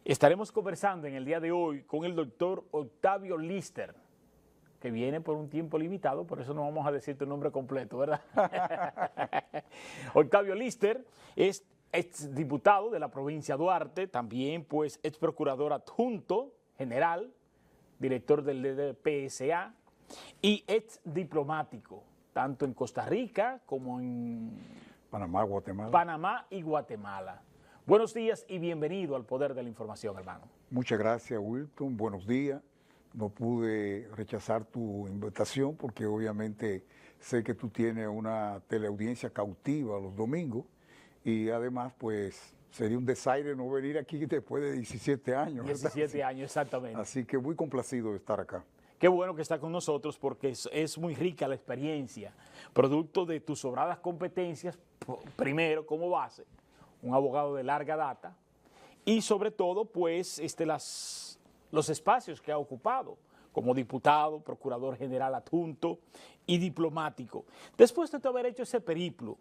Estaremos conversando en el día de hoy con el doctor Octavio Lister, que viene por un tiempo limitado, por eso no vamos a decir tu nombre completo, ¿verdad? Octavio Lister es exdiputado de la provincia de Duarte, también pues ex procurador adjunto general, director del DDPSA y ex diplomático, tanto en Costa Rica como en Panamá y Guatemala. Buenos días y bienvenido al Poder de la Información, hermano. Muchas gracias, Wilton. Buenos días. No pude rechazar tu invitación porque obviamente sé que tú tienes una teleaudiencia cautiva los domingos y además pues sería un desaire no venir aquí después de 17 años. 17 años, exactamente. Así que muy complacido de estar acá. Qué bueno que está con nosotros porque es muy rica la experiencia, producto de tus sobradas competencias, primero como base, un abogado de larga data, y sobre todo, pues, los espacios que ha ocupado como diputado, procurador general adjunto y diplomático. Después de haber hecho ese periplo,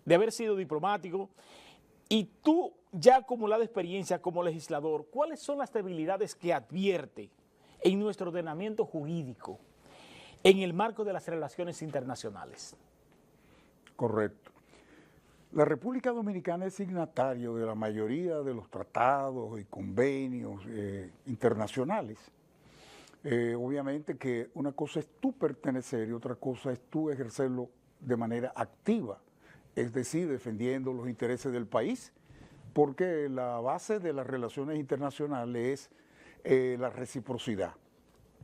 de haber sido diplomático, y tú ya acumulado experiencia como legislador, ¿cuáles son las debilidades que advierte en nuestro ordenamiento jurídico en el marco de las relaciones internacionales? Correcto. La República Dominicana es signatario de la mayoría de los tratados y convenios internacionales. Obviamente que una cosa es tú pertenecer y otra cosa es tú ejercerlo de manera activa, es decir, defendiendo los intereses del país, porque la base de las relaciones internacionales es la reciprocidad.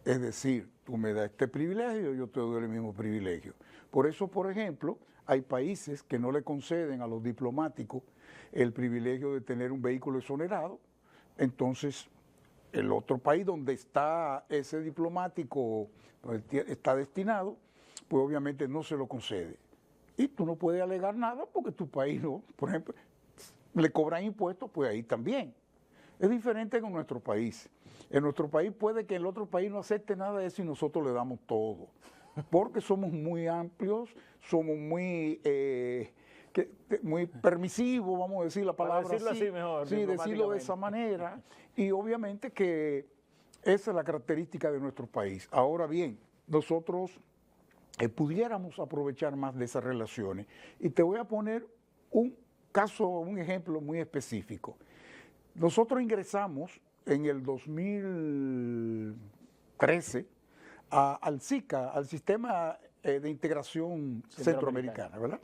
Es decir, tú me das este privilegio, yo te doy el mismo privilegio. Por eso, por ejemplo, hay países que no le conceden a los diplomáticos el privilegio de tener un vehículo exonerado. Entonces, el otro país donde está ese diplomático, está destinado, pues obviamente no se lo concede. Y tú no puedes alegar nada porque tu país no, por ejemplo, le cobran impuestos, pues ahí también. Es diferente con nuestro país. En nuestro país puede que el otro país no acepte nada de eso y nosotros le damos todo. Porque somos muy amplios, somos muy permisivos, vamos a decir la palabra para decirlo así mejor, sí, decirlo de esa manera. Y obviamente que esa es la característica de nuestro país. Ahora bien, nosotros pudiéramos aprovechar más de esas relaciones. Y te voy a poner un caso, un ejemplo muy específico. Nosotros ingresamos en el 2013 al SICA, al Sistema de Integración Centroamericana, ¿verdad?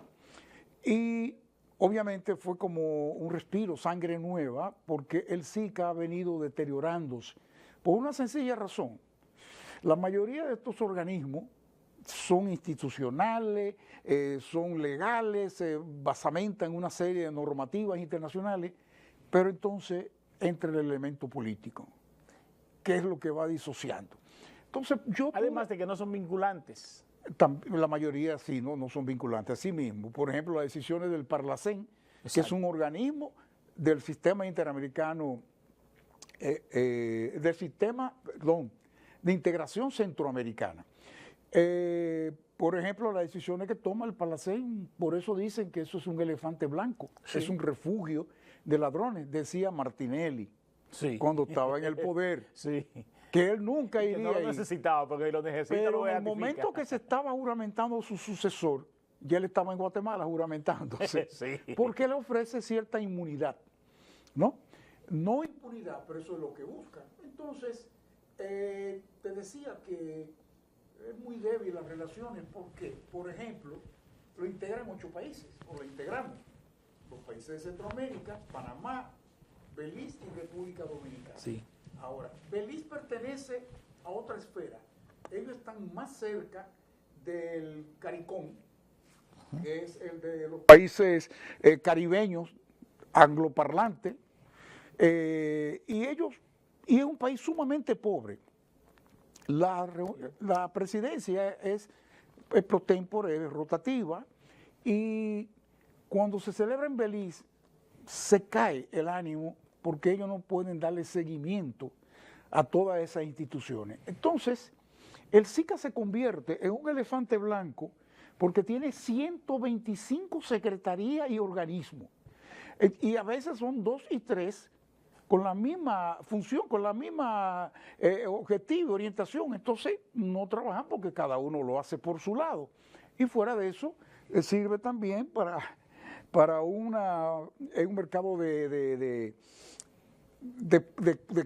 Y obviamente fue como un respiro, sangre nueva, porque el SICA ha venido deteriorándose por una sencilla razón. La mayoría de estos organismos son institucionales, son legales, se basamentan en una serie de normativas internacionales, pero entonces entra el elemento político, que es lo que va disociando. Entonces, además de que no son vinculantes. La mayoría sí, no son vinculantes. Así mismo, por ejemplo, las decisiones del Parlacén, exacto, que es un organismo del sistema interamericano, de integración centroamericana. Por ejemplo, las decisiones que toma el Parlacén, por eso dicen que eso es un elefante blanco, sí, es un refugio de ladrones, decía Martinelli, sí, cuando estaba en el poder. Sí. Que él nunca iría que no lo necesitaba, porque lo necesita. Pero en el momento que se estaba juramentando su sucesor, ya él estaba en Guatemala juramentándose, sí, porque le ofrece cierta inmunidad, ¿no? No impunidad, pero eso es lo que buscan. Entonces, te decía que es muy débil las relaciones porque, por ejemplo, lo integran 8 países, o lo integramos, los países de Centroamérica, Panamá, Belice y República Dominicana. Sí. Ahora, Belice pertenece a otra esfera. Ellos están más cerca del CARICOM, que es el de los países caribeños, angloparlantes, y es un país sumamente pobre. La presidencia es pro tempore, es rotativa, y cuando se celebra en Belice, se cae el ánimo porque ellos no pueden darle seguimiento a todas esas instituciones. Entonces, el SICA se convierte en un elefante blanco porque tiene 125 secretarías y organismos. Y a veces son 2 y 3 con la misma función, con la misma objetivo, orientación. Entonces no trabajan porque cada uno lo hace por su lado. Y fuera de eso, sirve también para un mercado de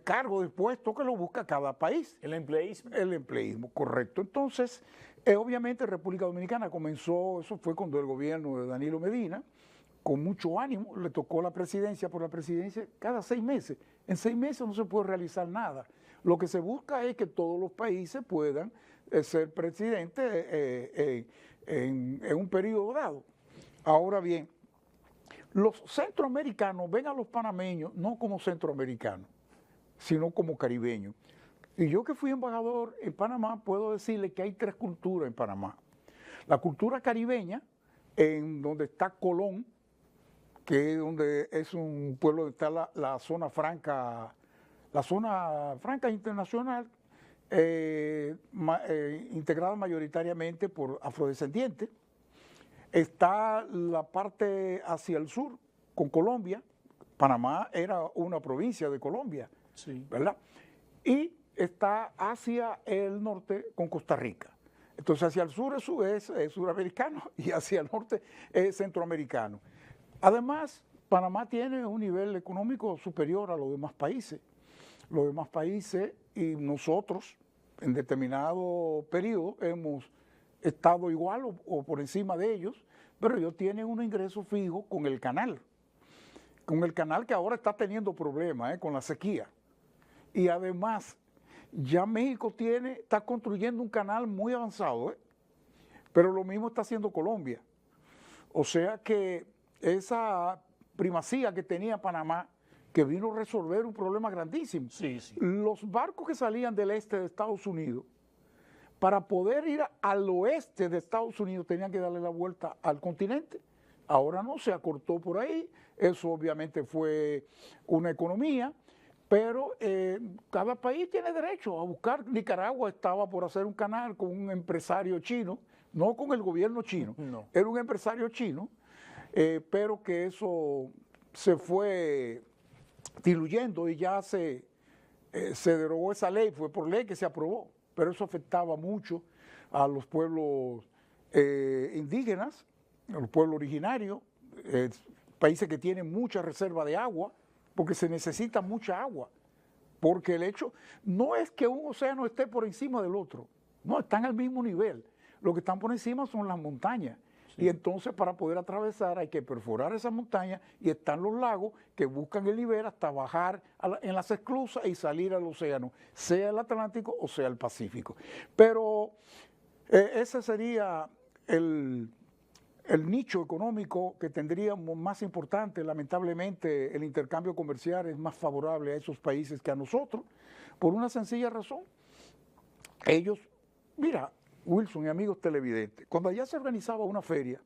cargo, de puestos que lo busca cada país. El empleísmo. El empleísmo, correcto. Entonces, obviamente República Dominicana comenzó, eso fue cuando el gobierno de Danilo Medina, con mucho ánimo, le tocó la presidencia por la presidencia cada 6 meses. En 6 meses no se puede realizar nada. Lo que se busca es que todos los países puedan ser presidentes en un periodo dado. Ahora bien, los centroamericanos ven a los panameños no como centroamericanos, sino como caribeños. Y yo que fui embajador en Panamá, puedo decirle que hay 3 culturas en Panamá. La cultura caribeña, en donde está Colón, que es donde es un pueblo donde está la zona franca internacional, integrada mayoritariamente por afrodescendientes. Está la parte hacia el sur con Colombia. Panamá era una provincia de Colombia, Sí. ¿verdad? Y está hacia el norte con Costa Rica. Entonces hacia el sur es suramericano y hacia el norte es centroamericano. Además, Panamá tiene un nivel económico superior a los demás países. Los demás países y nosotros en determinado periodo hemos estado igual o por encima de ellos, pero ellos tienen un ingreso fijo con el canal que ahora está teniendo problemas con la sequía. Y además, ya México está construyendo un canal muy avanzado, pero lo mismo está haciendo Colombia. O sea que esa primacía que tenía Panamá, que vino a resolver un problema grandísimo. Sí, sí. Los barcos que salían del este de Estados Unidos, para poder ir al oeste de Estados Unidos tenían que darle la vuelta al continente. Ahora no, se acortó por ahí. Eso obviamente fue una economía, pero cada país tiene derecho a buscar. Nicaragua estaba por hacer un canal con un empresario chino, no con el gobierno chino, No. era un empresario chino, pero que eso se fue diluyendo y ya se derogó esa ley, fue por ley que se aprobó, pero eso afectaba mucho a los pueblos indígenas, a los pueblos originarios, países que tienen mucha reserva de agua, porque se necesita mucha agua, porque el hecho no es que un océano esté por encima del otro, no, están al mismo nivel, lo que están por encima son las montañas. Sí. Y entonces para poder atravesar hay que perforar esas montañas y están los lagos que buscan el nivel hasta bajar en las esclusas y salir al océano, sea el Atlántico o sea el Pacífico. Pero ese sería el nicho económico que tendríamos más importante. Lamentablemente el intercambio comercial es más favorable a esos países que a nosotros, por una sencilla razón. Ellos, mira, Wilson y amigos televidentes, cuando allá se organizaba una feria,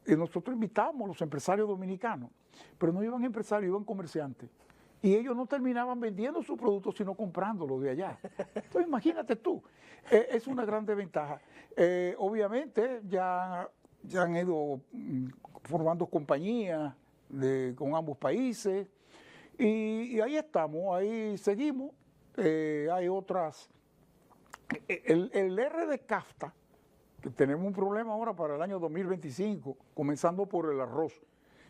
nosotros invitábamos a los empresarios dominicanos, pero no iban empresarios, iban comerciantes. Y ellos no terminaban vendiendo sus productos, sino comprándolos de allá. Entonces, imagínate tú, es una gran desventaja. Obviamente, ya han ido formando compañías con ambos países, y ahí estamos, ahí seguimos. Hay otras. El RD-CAFTA, que tenemos un problema ahora para el año 2025, comenzando por el arroz,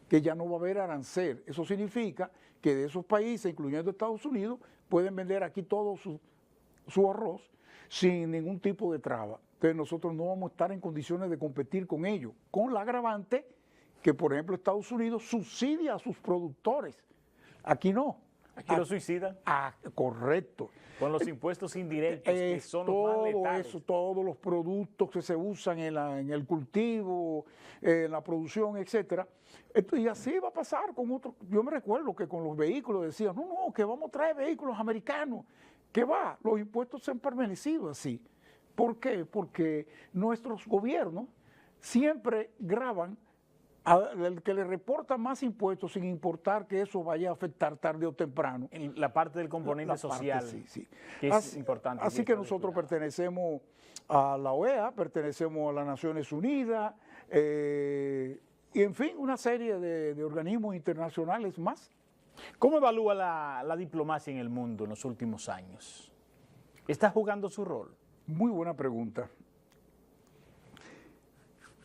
que ya no va a haber arancel. Eso significa que de esos países, incluyendo Estados Unidos, pueden vender aquí todo su arroz sin ningún tipo de traba. Entonces nosotros no vamos a estar en condiciones de competir con ellos, con la agravante que, por ejemplo, Estados Unidos subsidia a sus productores. Aquí no. Aquí lo suicidan. Correcto. Con los impuestos indirectos, que son los más letales. Eso, todos los productos que se usan en el cultivo, en la producción, etcétera. Y así va a pasar con otros. Yo me recuerdo que con los vehículos decían, no, que vamos a traer vehículos americanos. ¿Qué va? Los impuestos se han permanecido así. ¿Por qué? Porque nuestros gobiernos siempre graban al que le reporta más impuestos sin importar que eso vaya a afectar tarde o temprano. En la parte del componente social, sí. que es importante. Así que nosotros pertenecemos a la OEA, pertenecemos a las Naciones Unidas, y en fin, una serie de organismos internacionales más. ¿Cómo evalúa la diplomacia en el mundo en los últimos años? ¿Está jugando su rol? Muy buena pregunta.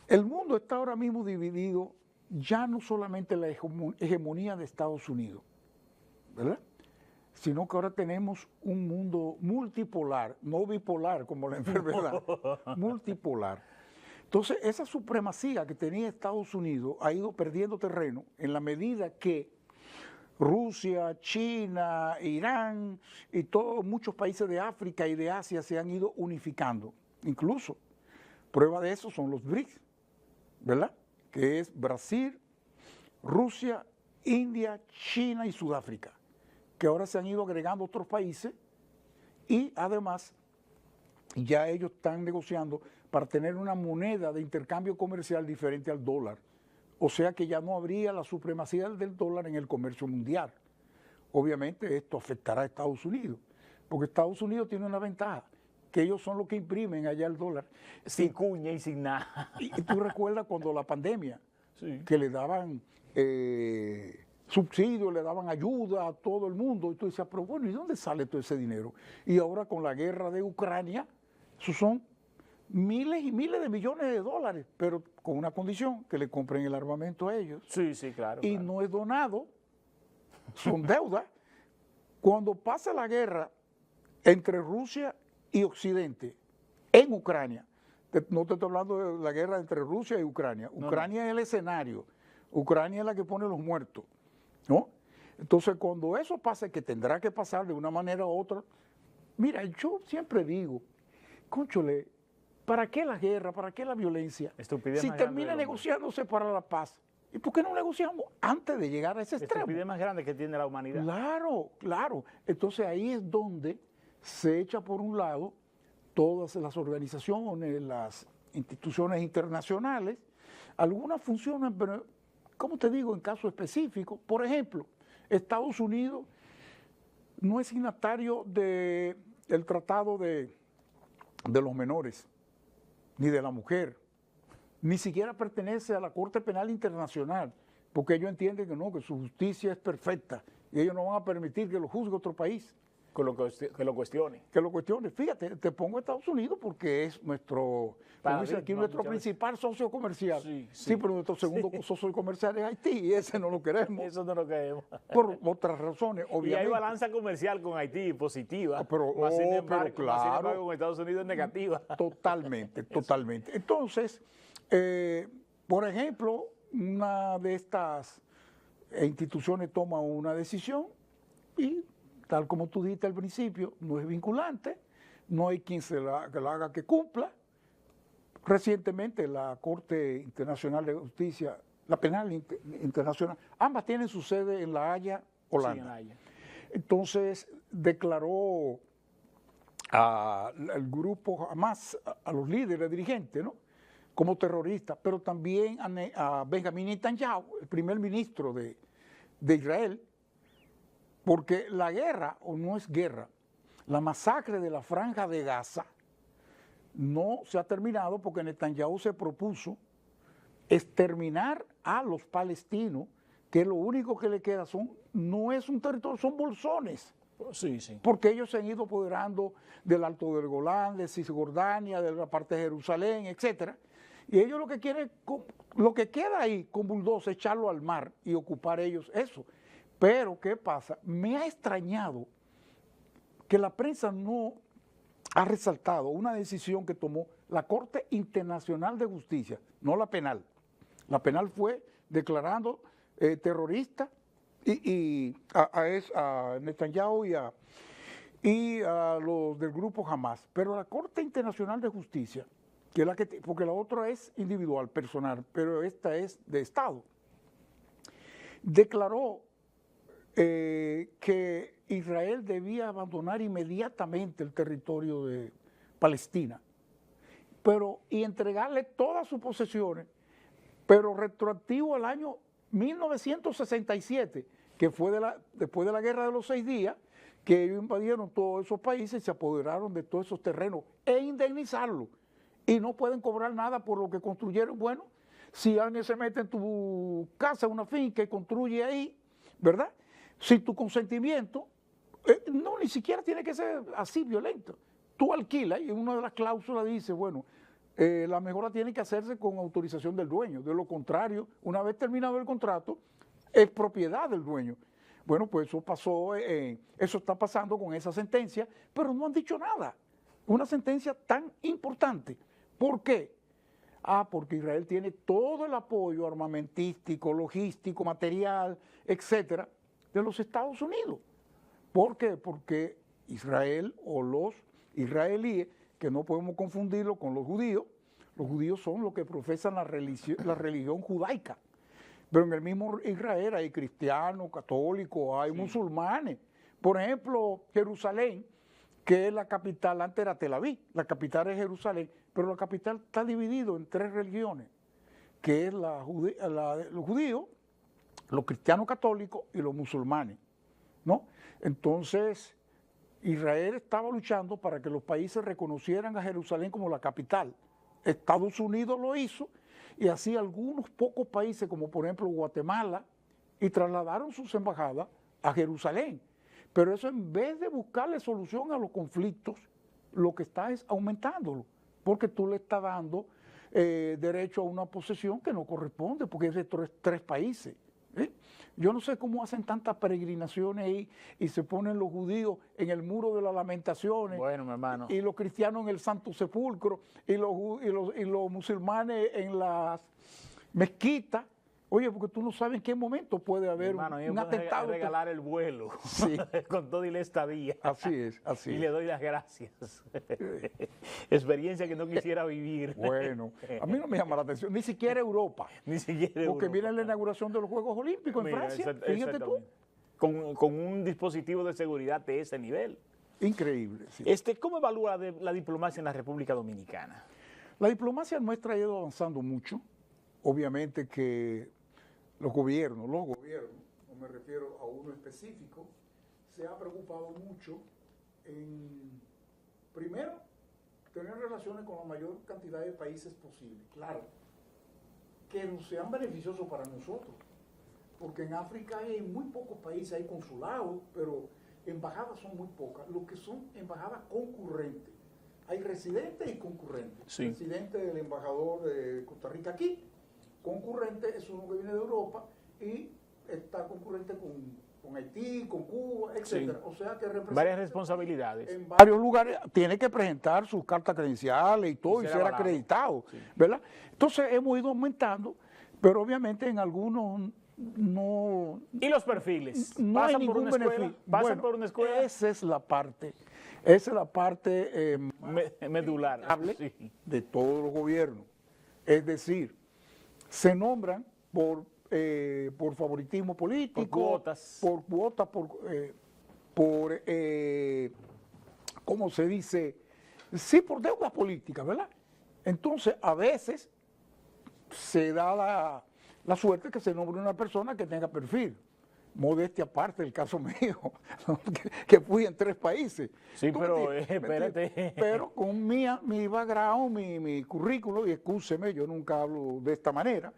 El mundo está ahora mismo dividido ya no solamente en la hegemonía de Estados Unidos, ¿verdad? Sino que ahora tenemos un mundo multipolar, no bipolar como la enfermedad, multipolar. Entonces, esa supremacía que tenía Estados Unidos ha ido perdiendo terreno en la medida que Rusia, China, Irán y muchos países de África y de Asia se han ido unificando. Incluso, prueba de eso son los BRICS, ¿verdad? Que es Brasil, Rusia, India, China y Sudáfrica, que ahora se han ido agregando otros países y además ya ellos están negociando para tener una moneda de intercambio comercial diferente al dólar. O sea que ya no habría la supremacía del dólar en el comercio mundial. Obviamente esto afectará a Estados Unidos, porque Estados Unidos tiene una ventaja, que ellos son los que imprimen allá el dólar. Sin cuña y sin nada. Y tú recuerdas cuando la pandemia, Sí. que le daban subsidios, le daban ayuda a todo el mundo, y tú decías, pero bueno, ¿y dónde sale todo ese dinero? Y ahora con la guerra de Ucrania, esos son miles y miles de millones de dólares, pero con una condición, que le compren el armamento a ellos. Sí, sí, claro. Y claro. no es donado, son deudas. Cuando pasa la guerra entre Rusia y Occidente en Ucrania, no te estoy hablando de la guerra entre Rusia y Ucrania, Ucrania es el escenario, Ucrania es la que pone los muertos, ¿no? Entonces cuando eso pase, que tendrá que pasar de una manera u otra, mira, yo siempre digo, cónchole, ¿para qué la guerra? ¿Para qué la violencia? Estupidez Si más grande termina del hombre. negociándose para la paz, ¿y por qué no negociamos antes de llegar a ese La extremo? estupidez más grande que tiene la humanidad. Claro, claro. Entonces ahí es donde se echa por un lado todas las organizaciones, las instituciones internacionales. Algunas funcionan, pero, como te digo, en casos específicos. Por ejemplo, Estados Unidos no es signatario del Tratado de los Menores, ni de la mujer, ni siquiera pertenece a la Corte Penal Internacional, porque ellos entienden que no, que su justicia es perfecta y ellos no van a permitir que lo juzgue otro país. Que lo cuestione. Que lo cuestione. Fíjate, te pongo a Estados Unidos porque es nuestro, como dice aquí, nuestro principal socio comercial. Sí, pero nuestro segundo socio comercial es Haití y ese no lo queremos. Eso no lo queremos. Por otras razones, obviamente. Y hay balanza comercial con Haití positiva. Pero, más sin embargo, pero claro, con Estados Unidos es negativa. Totalmente, totalmente. Entonces, por ejemplo, una de estas instituciones toma una decisión y, tal como tú dijiste al principio, no es vinculante, no hay quien que la haga que cumpla. Recientemente la Corte Internacional de Justicia, la Penal Internacional, ambas tienen su sede en La Haya, Holanda. Sí, en La Haya. Entonces declaró al grupo Hamas, a los líderes dirigentes, ¿no?, como terroristas, pero también a Benjamín Netanyahu, el primer ministro de Israel, porque la guerra, o no es guerra, la masacre de la Franja de Gaza no se ha terminado porque Netanyahu se propuso exterminar a los palestinos, que lo único que le queda no es un territorio, son bolsones. Sí, sí. Porque ellos se han ido apoderando del Alto del Golán, de Cisjordania, de la parte de Jerusalén, etcétera. Y ellos lo que quieren, lo que queda ahí con bulldozer, echarlo al mar y ocupar ellos eso. Pero, ¿qué pasa? Me ha extrañado que la prensa no ha resaltado una decisión que tomó la Corte Internacional de Justicia, no la penal. La penal fue declarando terrorista a Netanyahu y a los del grupo Hamas. Pero la Corte Internacional de Justicia, que es la que porque la otra es individual, personal, pero esta es de Estado, declaró que Israel debía abandonar inmediatamente el territorio de Palestina, y entregarle todas sus posesiones, pero retroactivo al año 1967, que fue después de la Guerra de los 6 días, que ellos invadieron todos esos países y se apoderaron de todos esos terrenos e indemnizarlos. Y no pueden cobrar nada por lo que construyeron. Bueno, si alguien se mete en tu casa, una finca, y construye ahí, ¿verdad? sin tu consentimiento, no, ni siquiera tiene que ser así violento. Tú alquilas y en una de las cláusulas dice, bueno, la mejora tiene que hacerse con autorización del dueño. De lo contrario, una vez terminado el contrato, es propiedad del dueño. Bueno, pues eso pasó, eso está pasando con esa sentencia, pero no han dicho nada. Una sentencia tan importante. ¿Por qué? Porque Israel tiene todo el apoyo armamentístico, logístico, material, etcétera, de los Estados Unidos. ¿Por qué? Porque Israel o los israelíes, que no podemos confundirlo con los judíos son los que profesan la religión judaica. Pero en el mismo Israel hay cristianos, católicos, hay musulmanes. Por ejemplo, Jerusalén, que es la capital, antes era Tel Aviv, la capital es Jerusalén, pero la capital está dividida en 3 religiones, que es los judíos, los cristianos católicos y los musulmanes, ¿no? Entonces, Israel estaba luchando para que los países reconocieran a Jerusalén como la capital. Estados Unidos lo hizo y así algunos pocos países, como por ejemplo Guatemala, y trasladaron sus embajadas a Jerusalén. Pero eso, en vez de buscarle solución a los conflictos, lo que está es aumentándolo, porque tú le estás dando derecho a una posesión que no corresponde, porque es de 3 países. Yo no sé cómo hacen tantas peregrinaciones ahí y se ponen los judíos en el muro de las lamentaciones, bueno, mi hermano, y los cristianos en el Santo Sepulcro y los musulmanes en las mezquitas. Oye, porque tú no sabes en qué momento puede haber un atentado. Regalar el vuelo, sí. con todo y la estadía. Así es, así y es. le doy las gracias. Experiencia que no quisiera vivir. Bueno, a mí no me llama la atención, ni siquiera Europa. Ni siquiera Europa. Porque miren la inauguración de los Juegos Olímpicos en Francia, fíjate tú. Con un dispositivo de seguridad de ese nivel. Increíble. Sí. ¿Cómo evalúa la diplomacia en la República Dominicana? La diplomacia nuestra ha ido avanzando mucho. Obviamente que los gobiernos, no me refiero a uno específico, se ha preocupado mucho en, primero, tener relaciones con la mayor cantidad de países posible. Claro, que sean beneficiosos para nosotros, porque en África hay muy pocos países, hay consulados, pero embajadas son muy pocas, lo que son embajadas concurrentes. Hay residentes y concurrentes. Sí. Residente del embajador de Costa Rica aquí, concurrente es uno que viene de Europa y está concurrente con Haití, con Cuba, etcétera. Sí. O sea que representa varias responsabilidades. En varios lugares tiene que presentar sus cartas credenciales y todo y ser acreditado, sí. ¿Verdad? Entonces hemos ido aumentando, pero obviamente en algunos no. ¿Y los perfiles? No hay ningún beneficio. ¿Pasan por una escuela? Esa es la parte medular, sí, de todos los gobiernos. Es decir, se nombran por favoritismo político, por cuotas, ¿cómo se dice? Sí, por deuda política, ¿verdad? Entonces, a veces se da la suerte que se nombre una persona que tenga perfil. Modestia aparte, el caso mío, que fui en 3 países. Sí, pero espérate. Pero con mi background, mi currículo, y excúseme, yo nunca hablo de esta manera,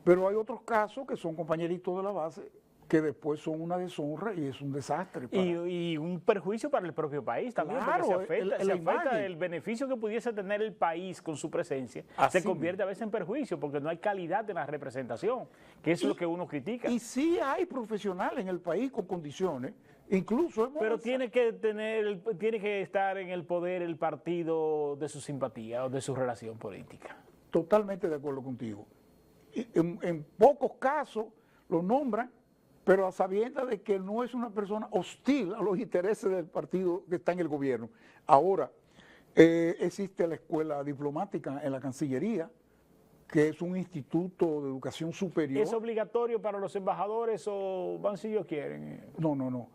pero hay otros casos que son compañeritos de la base que después son una deshonra y es un desastre. Y un perjuicio para el propio país también, claro, porque se afecta el beneficio que pudiese tener el país con su presencia, se convierte a veces en perjuicio porque no hay calidad en la representación, que es lo que uno critica. Y sí hay profesionales en el país con condiciones, incluso... Pero tiene que estar en el poder el partido de su simpatía o de su relación política. Totalmente de acuerdo contigo. En pocos casos lo nombran, pero a sabiendas de que no es una persona hostil a los intereses del partido que está en el gobierno. Ahora, existe la escuela diplomática en la Cancillería, que es un instituto de educación superior. ¿Es obligatorio para los embajadores o van si ellos quieren? No.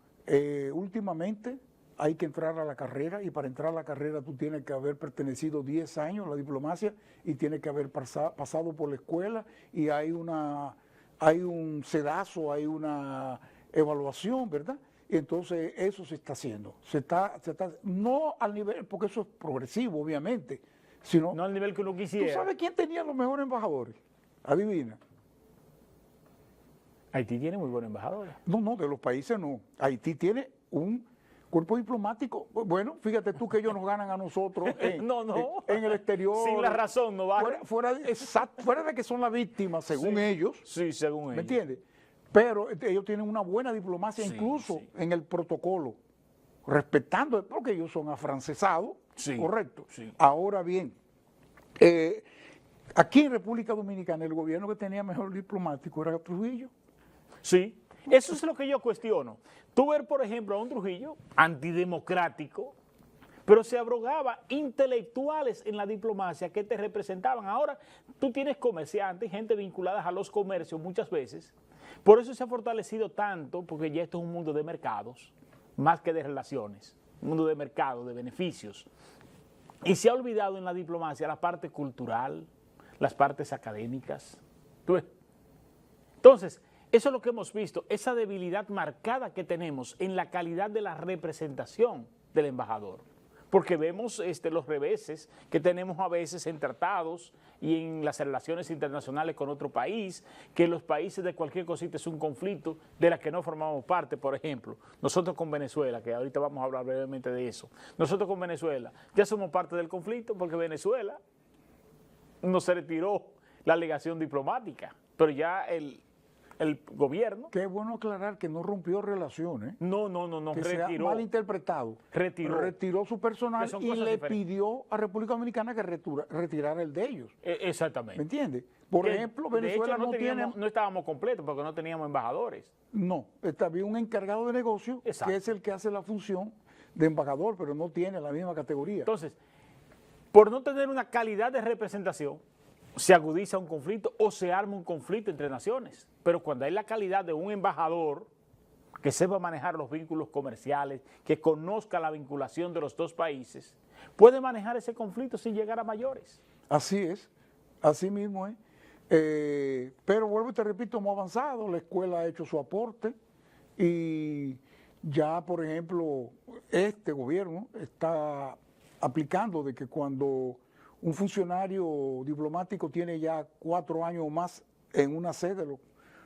Últimamente hay que entrar a la carrera, y para entrar a la carrera tú tienes que haber pertenecido 10 años a la diplomacia y tienes que haber pasado por la escuela, y hay un sedazo, hay una evaluación, ¿verdad? Y entonces eso se está haciendo. Se está, no al nivel, porque eso es progresivo, obviamente, sino... No al nivel que uno quisiera. ¿Tú sabes quién tenía los mejores embajadores? Adivina. Haití tiene muy buena embajadora. No, no, de los países no. Haití tiene un cuerpo diplomático. Bueno, fíjate tú que ellos nos ganan a nosotros en el exterior. Sin la razón, no vale. Fuera de que son las víctimas, según ellos. Sí, según ellos. ¿Me entiendes? Pero ellos tienen una buena diplomacia, incluso en el protocolo, respetando, porque ellos son afrancesados, correcto. Sí. Ahora bien, aquí en República Dominicana el gobierno que tenía mejor diplomático era Trujillo. Sí, eso es lo que yo cuestiono. Tú ver, por ejemplo, a un Trujillo antidemocrático, pero se abrogaba intelectuales en la diplomacia que te representaban. Ahora tú tienes comerciantes, gente vinculada a los comercios muchas veces. Por eso se ha fortalecido tanto, porque ya esto es un mundo de mercados, más que de relaciones, un mundo de mercados, de beneficios. Y se ha olvidado en la diplomacia la parte cultural, las partes académicas. ¿Tú ves? Entonces, eso es lo que hemos visto, esa debilidad marcada que tenemos en la calidad de la representación del embajador. Porque vemos los reveses que tenemos a veces en tratados y en las relaciones internacionales con otro país, que los países de cualquier cosita es un conflicto de la que no formamos parte. Por ejemplo, nosotros con Venezuela, que ahorita vamos a hablar brevemente de eso, nosotros con Venezuela ya somos parte del conflicto porque Venezuela no se retiró la alegación diplomática, pero ya el gobierno... Qué bueno aclarar que no rompió relaciones. No, que retiró. Sea mal interpretado. Retiró su personal y le pidió a República Dominicana que retirara el de ellos. Exactamente. ¿Me entiendes? Por ejemplo, Venezuela no estábamos completos porque no teníamos embajadores. No, había un encargado de negocio que es el que hace la función de embajador, pero no tiene la misma categoría. Entonces, por no tener una calidad de representación, se agudiza un conflicto o se arma un conflicto entre naciones. Pero cuando hay la calidad de un embajador que sepa manejar los vínculos comerciales, que conozca la vinculación de los dos países, puede manejar ese conflicto sin llegar a mayores. Así es, así mismo es. Pero vuelvo y te repito, hemos avanzado, la escuela ha hecho su aporte y ya, por ejemplo, este gobierno está aplicando de que cuando un funcionario diplomático tiene ya 4 años o más en una sede,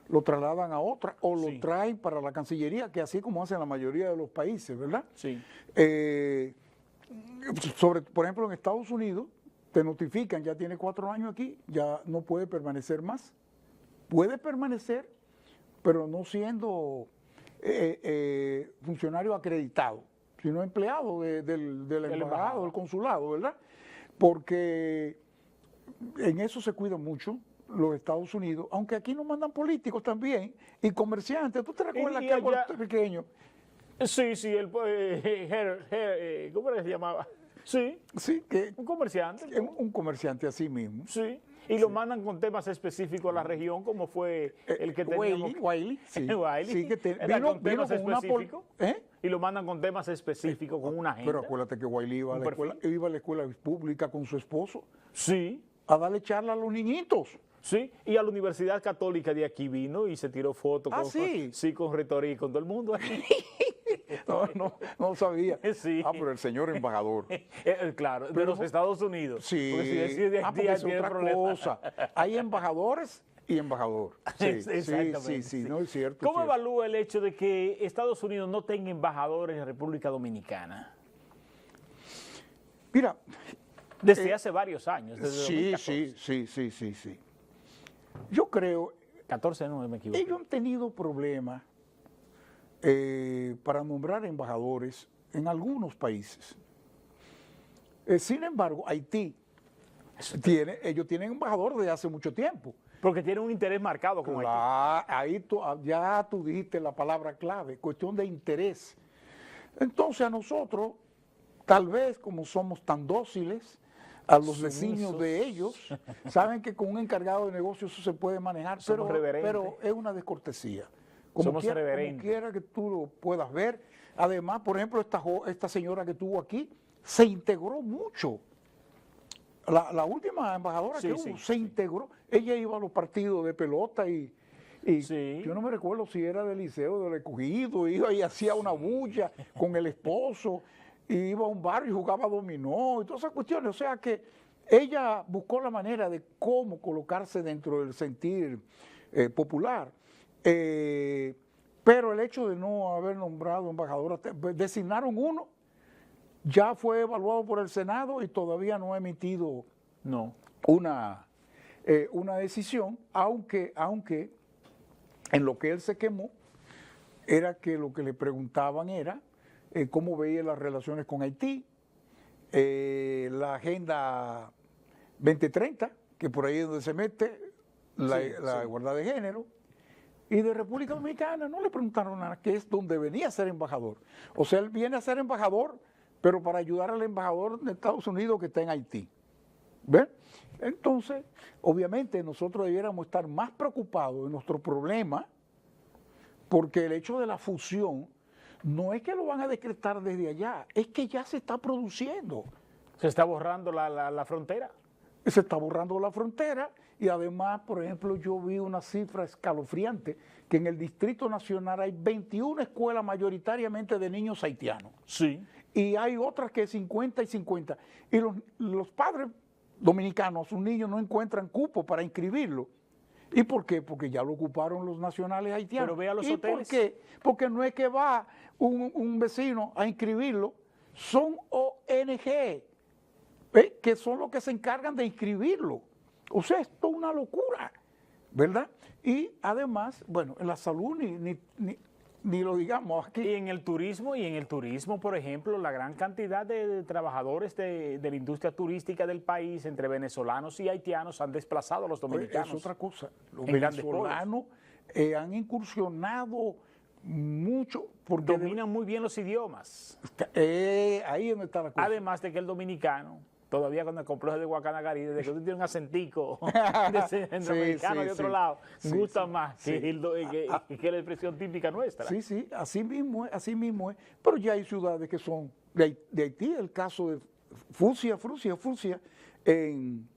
lo trasladan a otra o lo traen para la Cancillería, que así como hacen la mayoría de los países, ¿verdad? Sí. Por ejemplo, en Estados Unidos te notifican, ya tiene 4 años aquí, ya no puede permanecer más. Puede permanecer, pero no siendo funcionario acreditado, sino empleado del embajado, del consulado, ¿verdad? Porque en eso se cuida mucho los Estados Unidos, aunque aquí nos mandan políticos también y comerciantes. ¿Tú te recuerdas que el puertorriqueño? Sí, ¿cómo era que se llamaba? Sí, que un comerciante. Un comerciante así mismo. Sí, y lo mandan con temas específicos a la región, como fue el que teníamos. Wiley, sí. Sí, que vino con una y lo mandan con temas específicos, con una gente. Pero acuérdate que Wiley iba a la escuela pública con su esposo. Sí. A darle charla a los niñitos. Sí, y a la Universidad Católica de aquí vino y se tiró fotos con Retori y con todo el mundo. No sabía. Sí. Pero el señor embajador. Claro, de los Estados Unidos. Sí. Porque si decide de aquí, es otra cosa. Hay embajadores y embajador. Sí, exactamente. Sí, no es cierto. ¿Cómo evalúa el hecho de que Estados Unidos no tenga embajadores en República Dominicana? Mira. Desde hace varios años. Desde 2014. Sí. Yo creo... 14 no me equivoco. Ellos han tenido problemas para nombrar embajadores en algunos países. Sin embargo, Haití, ellos tienen embajador desde hace mucho tiempo. Porque tienen un interés marcado con Haití. Ahí ya tú dijiste la palabra clave, cuestión de interés. Entonces a nosotros, tal vez como somos tan dóciles a los designios de ellos, saben que con un encargado de negocios eso se puede manejar, pero es una descortesía. Como quiera que tú lo puedas ver. Además, por ejemplo, esta señora que estuvo aquí se integró mucho. La última embajadora que hubo se integró. Ella iba a los partidos de pelota y yo no me recuerdo si era del Liceo del Escogido, iba y hacía una bulla con el esposo, y iba a un barrio y jugaba dominó y todas esas cuestiones. O sea que ella buscó la manera de cómo colocarse dentro del sentir popular. Pero el hecho de no haber nombrado embajador, designaron uno, ya fue evaluado por el Senado y todavía no ha emitido una decisión, aunque en lo que él se quemó era que lo que le preguntaban era cómo veía las relaciones con Haití, la Agenda 2030, que por ahí es donde se mete la igualdad de género, y de República Dominicana no le preguntaron nada, que es donde venía a ser embajador. O sea, él viene a ser embajador, pero para ayudar al embajador de Estados Unidos que está en Haití. ¿Ven? Entonces, obviamente nosotros debiéramos estar más preocupados de nuestro problema, porque el hecho de la fusión no es que lo van a decretar desde allá, es que ya se está produciendo. ¿Se está borrando la frontera? Se está borrando la frontera y además, por ejemplo, yo vi una cifra escalofriante, que en el Distrito Nacional hay 21 escuelas mayoritariamente de niños haitianos. Sí. Y hay otras que 50 y 50. Y los padres dominicanos, sus niños no encuentran cupo para inscribirlo. ¿Y por qué? Porque ya lo ocuparon los nacionales haitianos. Pero ve a los ¿Y hoteles. por qué? Porque no es que va un vecino a inscribirlo, son ONG, que son los que se encargan de inscribirlo. O sea, esto es una locura, ¿verdad? Y además, bueno, en la salud ni lo digamos aquí. Y en el turismo, por ejemplo, la gran cantidad de trabajadores de la industria turística del país, entre venezolanos y haitianos, han desplazado a los dominicanos. Es otra cosa. Los en venezolanos han incursionado mucho. Porque dominan muy bien los idiomas. Ahí es donde está la cosa. Además de que el dominicano, todavía con el complejo de Guacanagari, desde que tú tienes un acentico de centroamericano de otro lado, gusta más que la expresión típica nuestra. Sí, sí, así mismo es. Pero ya hay ciudades que son de Haití, el caso de Fusia, en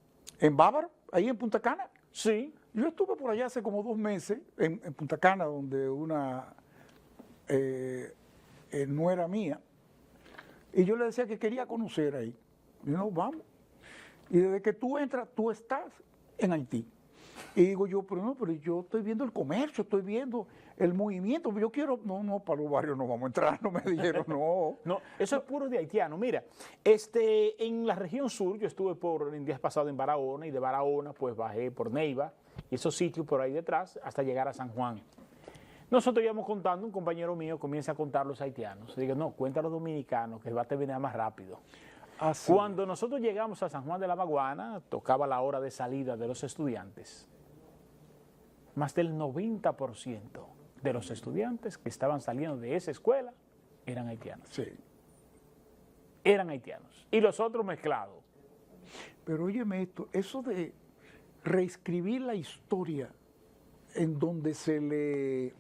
Bávaro, ahí en Punta Cana. Sí. Yo estuve por allá hace como 2 meses, en Punta Cana, donde una nuera mía, y yo le decía que quería conocer ahí. Y no, vamos. Y desde que tú entras, tú estás en Haití. Y digo yo, pero yo estoy viendo el comercio, estoy viendo el movimiento. Yo quiero, no, para los barrios no vamos a entrar, no me dijeron, no. No, eso es puro de haitiano. Mira, en la región sur, yo estuve en días pasados en Barahona, y de Barahona pues bajé por Neiva, y esos sitios por ahí detrás, hasta llegar a San Juan. Nosotros íbamos contando, un compañero mío comienza a contar los haitianos. Digo, no, cuenta los dominicanos, que va a terminar más rápido. Así. Cuando nosotros llegamos a San Juan de la Maguana, tocaba la hora de salida de los estudiantes. Más del 90% de los estudiantes que estaban saliendo de esa escuela eran haitianos. Sí. Eran haitianos. Y los otros mezclados. Pero óyeme esto, eso de reescribir la historia en donde se le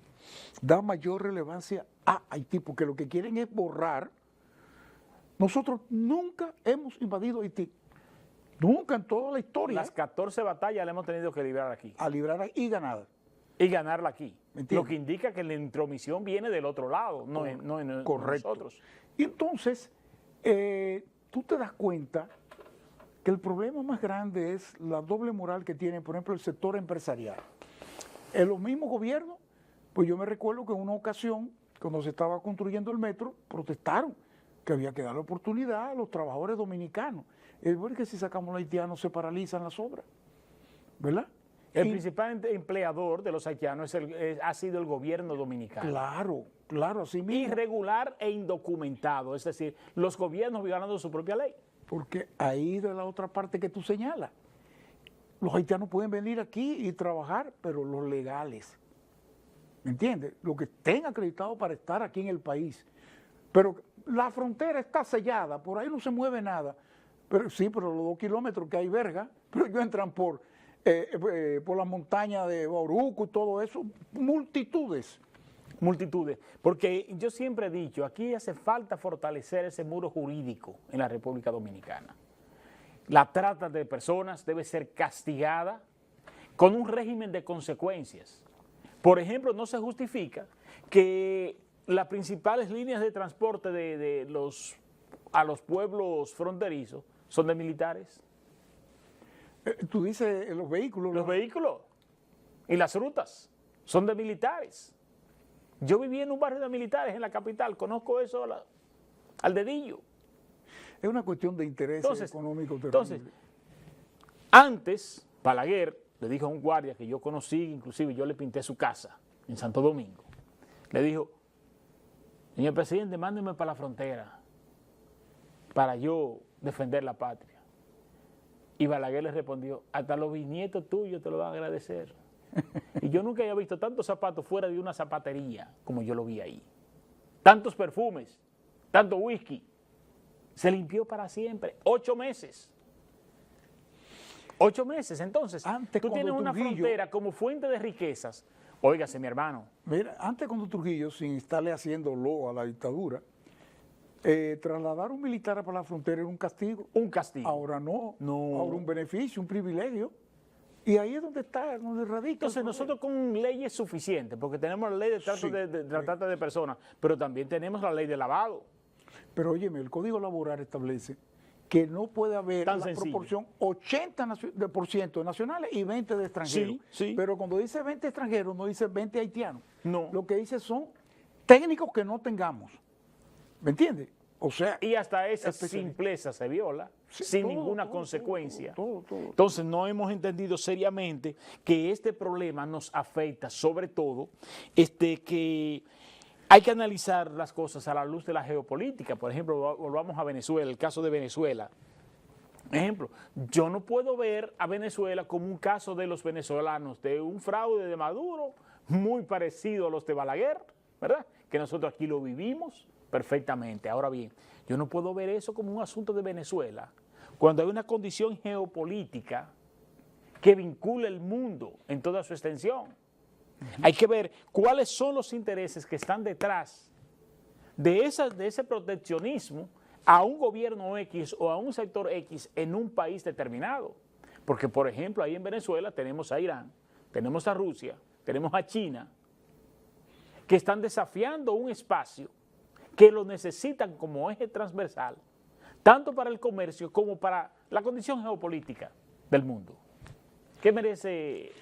da mayor relevancia a Haití, porque lo que quieren es borrar. Nosotros nunca hemos invadido Haití, nunca en toda la historia. Las 14 batallas las hemos tenido que librar aquí. A librar y ganar. Y ganarla aquí. ¿Entiendes? Lo que indica que la intromisión viene del otro lado, no en nosotros. Y entonces, tú te das cuenta que el problema más grande es la doble moral que tiene, por ejemplo, el sector empresarial. En los mismos gobiernos, pues yo me recuerdo que en una ocasión, cuando se estaba construyendo el metro, protestaron que había que dar la oportunidad a los trabajadores dominicanos. Es bueno que si sacamos los haitianos se paralizan las obras, ¿verdad? El principal empleador de los haitianos ha sido el gobierno dominicano. Claro, así mismo. Irregular e indocumentado, es decir, los gobiernos violando su propia ley. Porque ahí de la otra parte que tú señalas, los haitianos pueden venir aquí y trabajar, pero los legales, ¿me entiendes? Los que estén acreditados para estar aquí en el país. Pero la frontera está sellada, por ahí no se mueve nada. Pero sí, pero los 2 kilómetros que hay verga, pero ellos entran por la montaña de Bauruco y todo eso, multitudes. Porque yo siempre he dicho, aquí hace falta fortalecer ese muro jurídico en la República Dominicana. La trata de personas debe ser castigada con un régimen de consecuencias. Por ejemplo, no se justifica que las principales líneas de transporte a los pueblos fronterizos son de militares. Tú dices los vehículos. Los vehículos y las rutas. son de militares. Yo viví en un barrio de militares en la capital, conozco eso al dedillo. Es una cuestión de interés económico terrible. Entonces, antes, Balaguer le dijo a un guardia que yo conocí, inclusive yo le pinté su casa en Santo Domingo, le dijo, señor presidente, mándeme para la frontera para yo defender la patria. Y Balaguer le respondió, hasta los bisnietos tuyos te lo van a agradecer. Y yo nunca había visto tantos zapatos fuera de una zapatería como yo lo vi ahí. Tantos perfumes, tanto whisky. Se limpió para siempre. 8 meses. 8 meses. Entonces, tú tienes una frontera como fuente de riquezas. Óigase, mi hermano. Mira, antes cuando Trujillo, sin estarle haciendo lo a la dictadura, trasladar un militar para la frontera era un castigo. Un castigo. Ahora no. Ahora un beneficio, un privilegio. Y ahí es donde está, donde radica. Entonces nosotros con leyes suficientes, porque tenemos la ley de trato de trata de personas, pero también tenemos la ley de lavado. Pero óyeme, el Código Laboral establece que no puede haber la proporción 80% de nacionales y 20 de extranjeros. Sí. Pero cuando dice 20 extranjeros, no dice 20 haitianos. No. Lo que dice son técnicos que no tengamos. ¿Me entiendes? O sea, y hasta esa simpleza se viola, sin ninguna consecuencia. Entonces no hemos entendido seriamente que este problema nos afecta, sobre todo, que hay que analizar las cosas a la luz de la geopolítica. Por ejemplo, volvamos a Venezuela, el caso de Venezuela. Ejemplo, yo no puedo ver a Venezuela como un caso de los venezolanos, de un fraude de Maduro, muy parecido a los de Balaguer, ¿verdad? Que nosotros aquí lo vivimos perfectamente. Ahora bien, yo no puedo ver eso como un asunto de Venezuela, cuando hay una condición geopolítica que vincula el mundo en toda su extensión. Hay que ver cuáles son los intereses que están detrás de ese proteccionismo a un gobierno X o a un sector X en un país determinado. Porque, por ejemplo, ahí en Venezuela tenemos a Irán, tenemos a Rusia, tenemos a China, que están desafiando un espacio que lo necesitan como eje transversal, tanto para el comercio como para la condición geopolítica del mundo. ¿Qué merece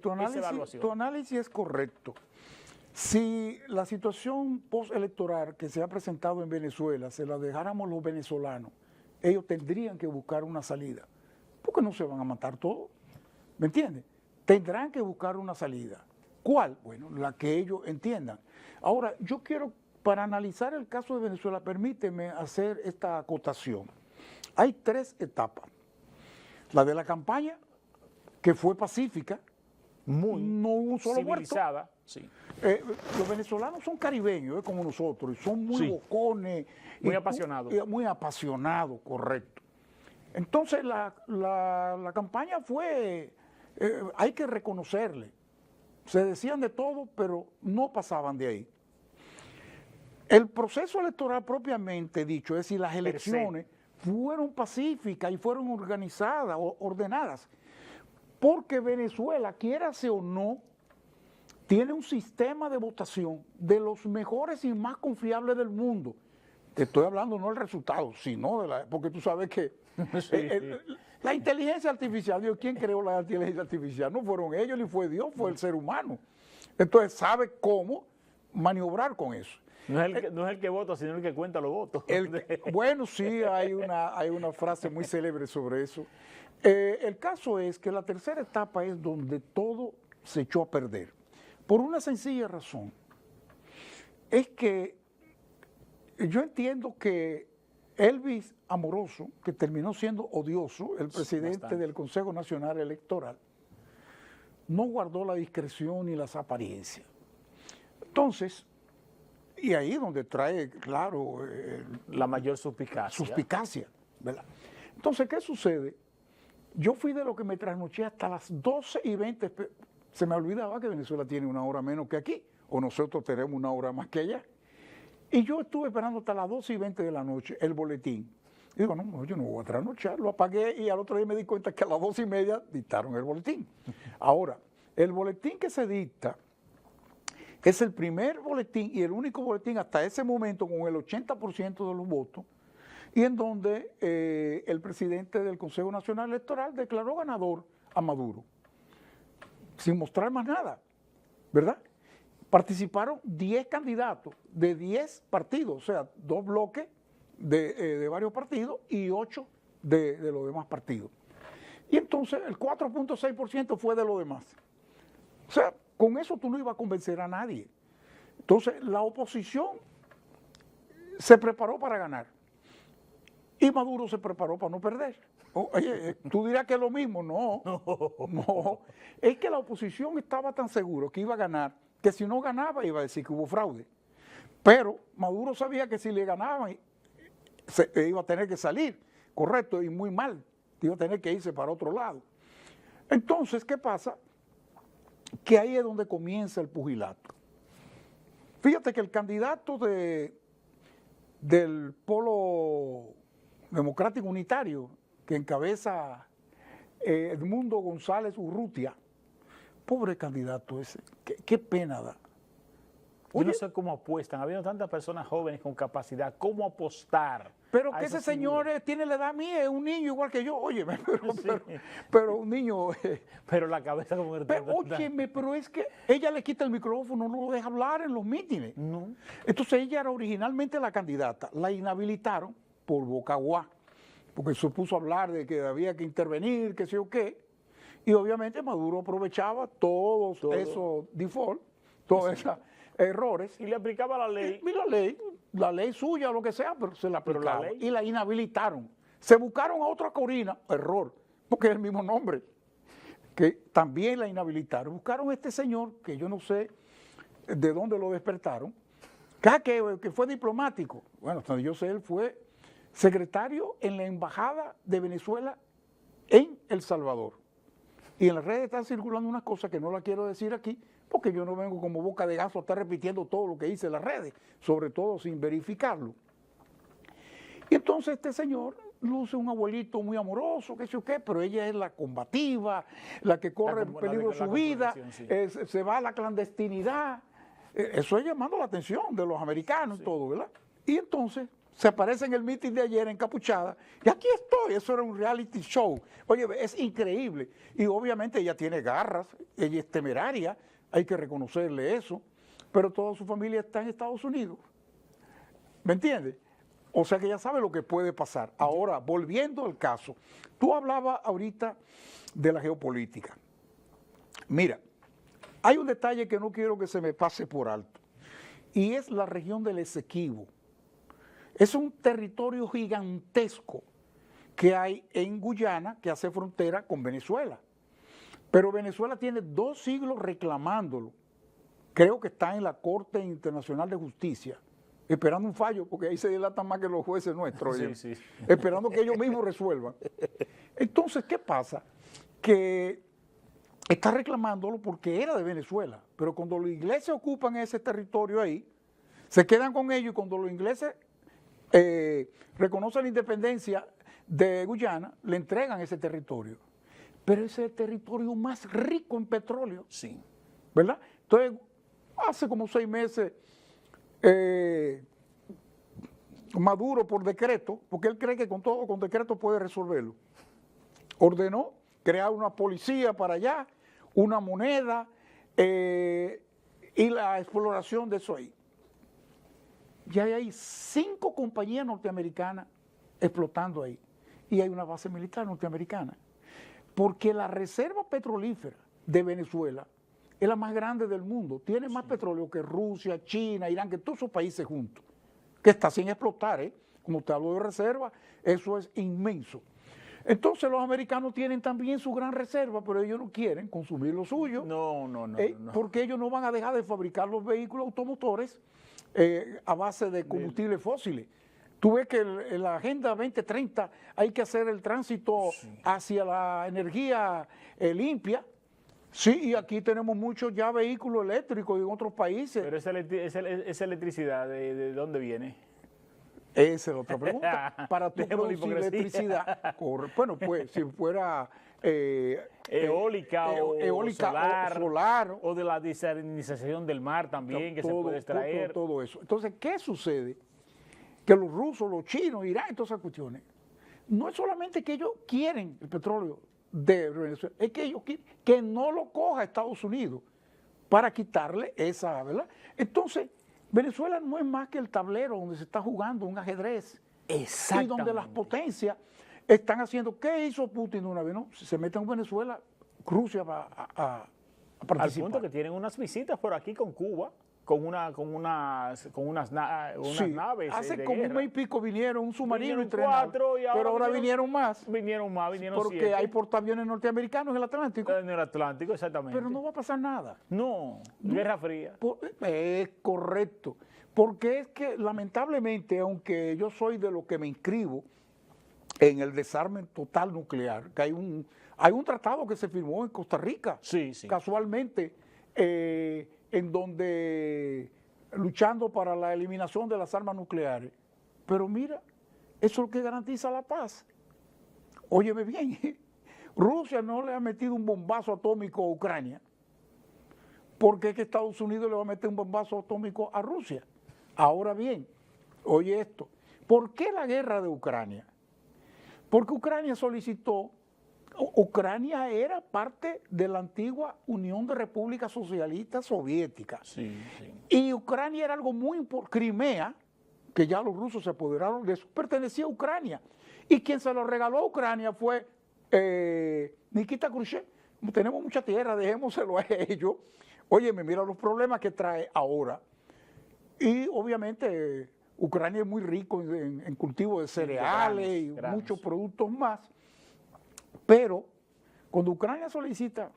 tu análisis es correcto. Si la situación postelectoral que se ha presentado en Venezuela se la dejáramos los venezolanos, ellos tendrían que buscar una salida, porque no se van a matar todos, ¿me entiendes? Tendrán que buscar una salida. ¿Cuál? Bueno, la que ellos entiendan. Ahora, yo quiero, para analizar el caso de Venezuela, permíteme hacer esta acotación. Hay 3 etapas. La de la campaña, que fue pacífica, no hubo un solo civilizada, muerto. Sí. Los venezolanos son caribeños, como nosotros, y son muy bocones. Muy apasionados. Muy apasionados, correcto. Entonces, la campaña fue, hay que reconocerle. Se decían de todo, pero no pasaban de ahí. El proceso electoral propiamente dicho, es decir, las elecciones fueron pacíficas y fueron organizadas, ordenadas, porque Venezuela, quiérase o no, tiene un sistema de votación de los mejores y más confiables del mundo. Te estoy hablando no del resultado, sino porque tú sabes que la inteligencia artificial, Dios, ¿quién creó la inteligencia artificial? No fueron ellos ni fue Dios, fue el ser humano. Entonces sabe cómo maniobrar con eso. No es el que vota, sino el que cuenta los votos. Bueno, sí, hay una frase muy célebre sobre eso. El caso es que la tercera etapa es donde todo se echó a perder. Por una sencilla razón. Es que yo entiendo que Elvis Amoroso, que terminó siendo odioso, el presidente del Consejo Nacional Electoral, no guardó la discreción ni las apariencias. Entonces, y ahí es donde trae, claro, la mayor suspicacia. Suspicacia, ¿verdad? Entonces, ¿qué sucede? Yo fui de lo que me trasnoché hasta las 12:20. Se me olvidaba que Venezuela tiene 1 hora menos que aquí, o nosotros tenemos 1 hora más que allá. Y yo estuve esperando hasta las 12:20 de la noche el boletín. Y digo, no, yo no voy a trasnochar, lo apagué y al otro día me di cuenta que a las 12:30 dictaron el boletín. Ahora, el boletín que se dicta es el primer boletín y el único boletín hasta ese momento con el 80% de los votos, y en donde el presidente del Consejo Nacional Electoral declaró ganador a Maduro, sin mostrar más nada. ¿verdad? Participaron 10 candidatos de 10 partidos, o sea, 2 bloques de varios partidos y 8 de los demás partidos. Y entonces el 4.6% fue de los demás. O sea, con eso tú no ibas a convencer a nadie. Entonces la oposición se preparó para ganar y Maduro se preparó para no perder. Oye, tú dirás que es lo mismo. No, no. Es que la oposición estaba tan seguro que iba a ganar, que si no ganaba iba a decir que hubo fraude. Pero Maduro sabía que si le ganaban iba a tener que salir, correcto, y muy mal, iba a tener que irse para otro lado. Entonces, ¿qué pasa? Que ahí es donde comienza el pugilato. Fíjate que el candidato del Polo Democrático Unitario, que encabeza Edmundo González Urrutia, pobre candidato ese, qué pena da. Yo no sé cómo apuestan, habiendo tantas personas jóvenes con capacidad, ¿cómo apostar? Pero que ese señor tiene la edad mía, es un niño igual que yo, óyeme, pero un niño... pero la cabeza como... óyeme, pero es que ella le quita el micrófono, no lo deja hablar en los mítines. No. Entonces ella era originalmente la candidata, la inhabilitaron por bocaguá, porque se puso a hablar de que había que intervenir, que sé yo qué, y obviamente Maduro aprovechaba todos esos default, todos esos errores. Y le aplicaba la ley. Y la ley suya o lo que sea, pero se la aplicaba. Y la inhabilitaron. Se buscaron a otra Corina, error, porque es el mismo nombre, que también la inhabilitaron. Buscaron a este señor, que yo no sé de dónde lo despertaron, que fue diplomático. Bueno, hasta donde yo sé, él fue secretario en la Embajada de Venezuela en El Salvador. Y en las redes están circulando unas cosas que no las quiero decir aquí, porque yo no vengo como boca de gaso a estar repitiendo todo lo que dice en las redes, sobre todo sin verificarlo. Y entonces este señor luce un abuelito muy amoroso, qué sé yo qué, pero ella es la combativa, la que corre peligro de su vida, sí. Se va a la clandestinidad. Eso es llamando la atención de los americanos, sí. Y todo, ¿verdad? Y entonces se aparece en el meeting de ayer encapuchada, y aquí estoy, eso era un reality show. Oye, es increíble. Y obviamente ella tiene garras, ella es temeraria, hay que reconocerle eso, pero toda su familia está en Estados Unidos. ¿Me entiendes? O sea que ya sabe lo que puede pasar. Ahora, volviendo al caso, tú hablabas ahorita de la geopolítica. Mira, hay un detalle que no quiero que se me pase por alto, y es la región del Esequibo. Es un territorio gigantesco que hay en Guyana, que hace frontera con Venezuela. Pero Venezuela tiene 2 siglos reclamándolo. Creo que está en la Corte Internacional de Justicia, esperando un fallo, porque ahí se dilatan más que los jueces nuestros, sí. Esperando que ellos mismos resuelvan. Entonces, ¿qué pasa? Que está reclamándolo porque era de Venezuela, pero cuando los ingleses ocupan ese territorio ahí, se quedan con ellos, y cuando los ingleses reconocen la independencia de Guyana, le entregan ese territorio. Pero ese es el territorio más rico en petróleo. Sí. ¿Verdad? Entonces, hace como 6 meses, Maduro, por decreto, porque él cree que con decreto puede resolverlo, ordenó crear una policía para allá, una moneda y la exploración de eso ahí. Ya hay 5 compañías norteamericanas explotando ahí y hay una base militar norteamericana. Porque la reserva petrolífera de Venezuela es la más grande del mundo. Tiene más petróleo que Rusia, China, Irán, que todos esos países juntos. Que está sin explotar, ¿eh? Como te hablo de reserva, eso es inmenso. Entonces los americanos tienen también su gran reserva, pero ellos no quieren consumir lo suyo. No. Porque ellos no van a dejar de fabricar los vehículos automotores a base de combustibles fósiles. Tú ves que en la Agenda 2030 hay que hacer el tránsito hacia la energía limpia. Sí, y aquí tenemos muchos ya vehículos eléctricos en otros países. Pero esa electricidad, ¿de dónde viene? Esa es otra pregunta. Para tú producir electricidad. Bueno, pues si fuera eólica o solar. O de la desalinización del mar también, que se puede extraer. Todo eso. Entonces, ¿qué sucede? Que los rusos, los chinos, Irán, todas esas cuestiones, no es solamente que ellos quieren el petróleo de Venezuela, es que ellos quieren que no lo coja Estados Unidos, para quitarle esa, ¿verdad? Entonces, Venezuela no es más que el tablero donde se está jugando un ajedrez. Y donde las potencias están haciendo, ¿qué hizo Putin una vez? No, si se mete en Venezuela, Rusia va a participar. Al punto que tienen unas visitas por aquí con Cuba, con unas naves hace de como guerra. un mes y pico vinieron, un submarino Vinieron entrenado, 4 y pero ahora vinieron más. Vinieron más, vinieron porque 7. hay portaaviones norteamericanos en el Atlántico. En el Atlántico, exactamente. Pero no va a pasar nada. No, Guerra Fría. Es correcto. Porque es que lamentablemente, aunque yo soy de lo que me inscribo en el desarme total nuclear, que hay un tratado que se firmó en Costa Rica, sí. casualmente, en donde luchando para la eliminación de las armas nucleares. Pero mira, eso es lo que garantiza la paz. Óyeme bien, Rusia no le ha metido un bombazo atómico a Ucrania, porque es que Estados Unidos le va a meter un bombazo atómico a Rusia. Ahora bien, oye esto, ¿por qué la guerra de Ucrania? Porque Ucrania solicitó, Ucrania era parte de la antigua Unión de Repúblicas Socialistas Soviéticas. Sí. Y Ucrania era algo muy importante. Crimea, que ya los rusos se apoderaron de eso, pertenecía a Ucrania. Y quien se lo regaló a Ucrania fue Nikita Khrushchev. Tenemos mucha tierra, dejémoselo a ellos. Óyeme, mira los problemas que trae ahora. Y obviamente Ucrania es muy rico en cultivo de cereales granos. Muchos productos más. Pero cuando Ucrania solicita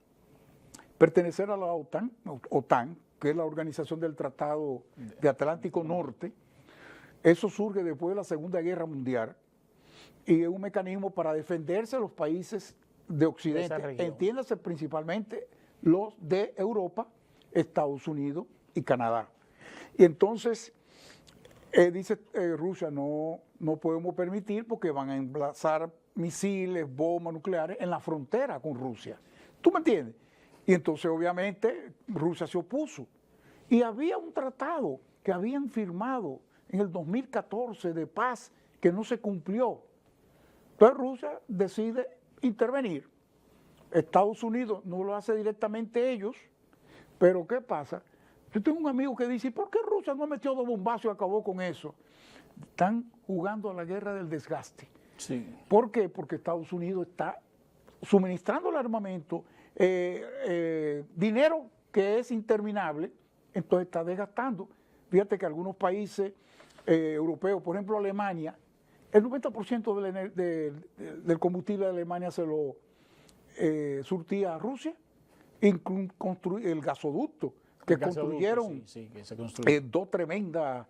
pertenecer a la OTAN, que es la Organización del Tratado de Atlántico Norte, eso surge después de la Segunda Guerra Mundial y es un mecanismo para defenderse de los países de Occidente, entiéndase principalmente los de Europa, Estados Unidos y Canadá. Y entonces dice Rusia, no podemos permitir porque van a emplazar misiles, bombas nucleares en la frontera con Rusia. ¿Tú me entiendes? Y entonces obviamente Rusia se opuso. Y había un tratado que habían firmado en el 2014 de paz que no se cumplió. Entonces Rusia decide intervenir. Estados Unidos no lo hace directamente ellos, pero ¿qué pasa? Yo tengo un amigo que dice, ¿por qué Rusia no metió 2 bombazos y acabó con eso? Están jugando a la guerra del desgaste. Sí. ¿Por qué? Porque Estados Unidos está suministrando el armamento, dinero que es interminable, entonces está desgastando. Fíjate que algunos países europeos, por ejemplo Alemania, el 90% del combustible de Alemania se lo surtía a Rusia, el gasoducto, que construyeron que se construyó. 2 tremendas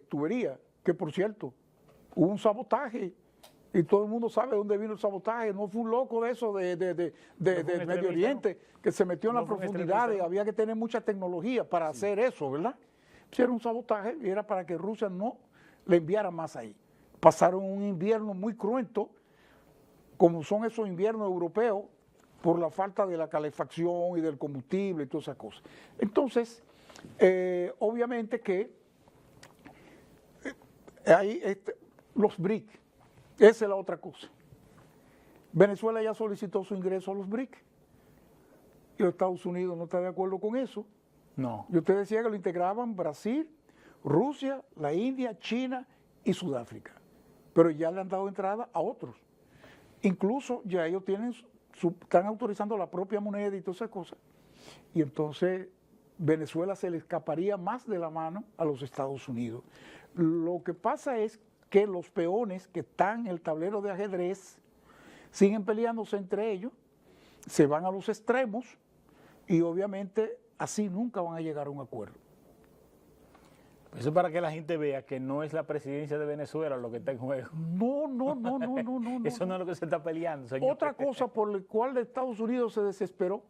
tuberías, que por cierto, hubo un sabotaje, y todo el mundo sabe dónde vino el sabotaje, no fue un loco de eso de Medio Oriente, que se metió en las profundidades, había que tener mucha tecnología para hacer eso, ¿verdad? Si era un sabotaje y era para que Rusia no le enviara más ahí. Pasaron un invierno muy cruento, como son esos inviernos europeos, por la falta de la calefacción y del combustible y todas esas cosas. Entonces, obviamente que hay los BRIC, esa es la otra cosa. Venezuela ya solicitó su ingreso a los BRIC y los Estados Unidos no está de acuerdo con eso. No. Y usted decía que lo integraban Brasil, Rusia, la India, China y Sudáfrica. Pero ya le han dado entrada a otros. Incluso ya ellos están autorizando la propia moneda y todas esas cosas. Y entonces Venezuela se le escaparía más de la mano a los Estados Unidos. Lo que pasa es que los peones que están en el tablero de ajedrez siguen peleándose entre ellos, se van a los extremos y obviamente así nunca van a llegar a un acuerdo. Eso es para que la gente vea que no es la presidencia de Venezuela lo que está en juego. No. Eso no es lo que se está peleando, señor. Otra cosa por la cual Estados Unidos se desesperó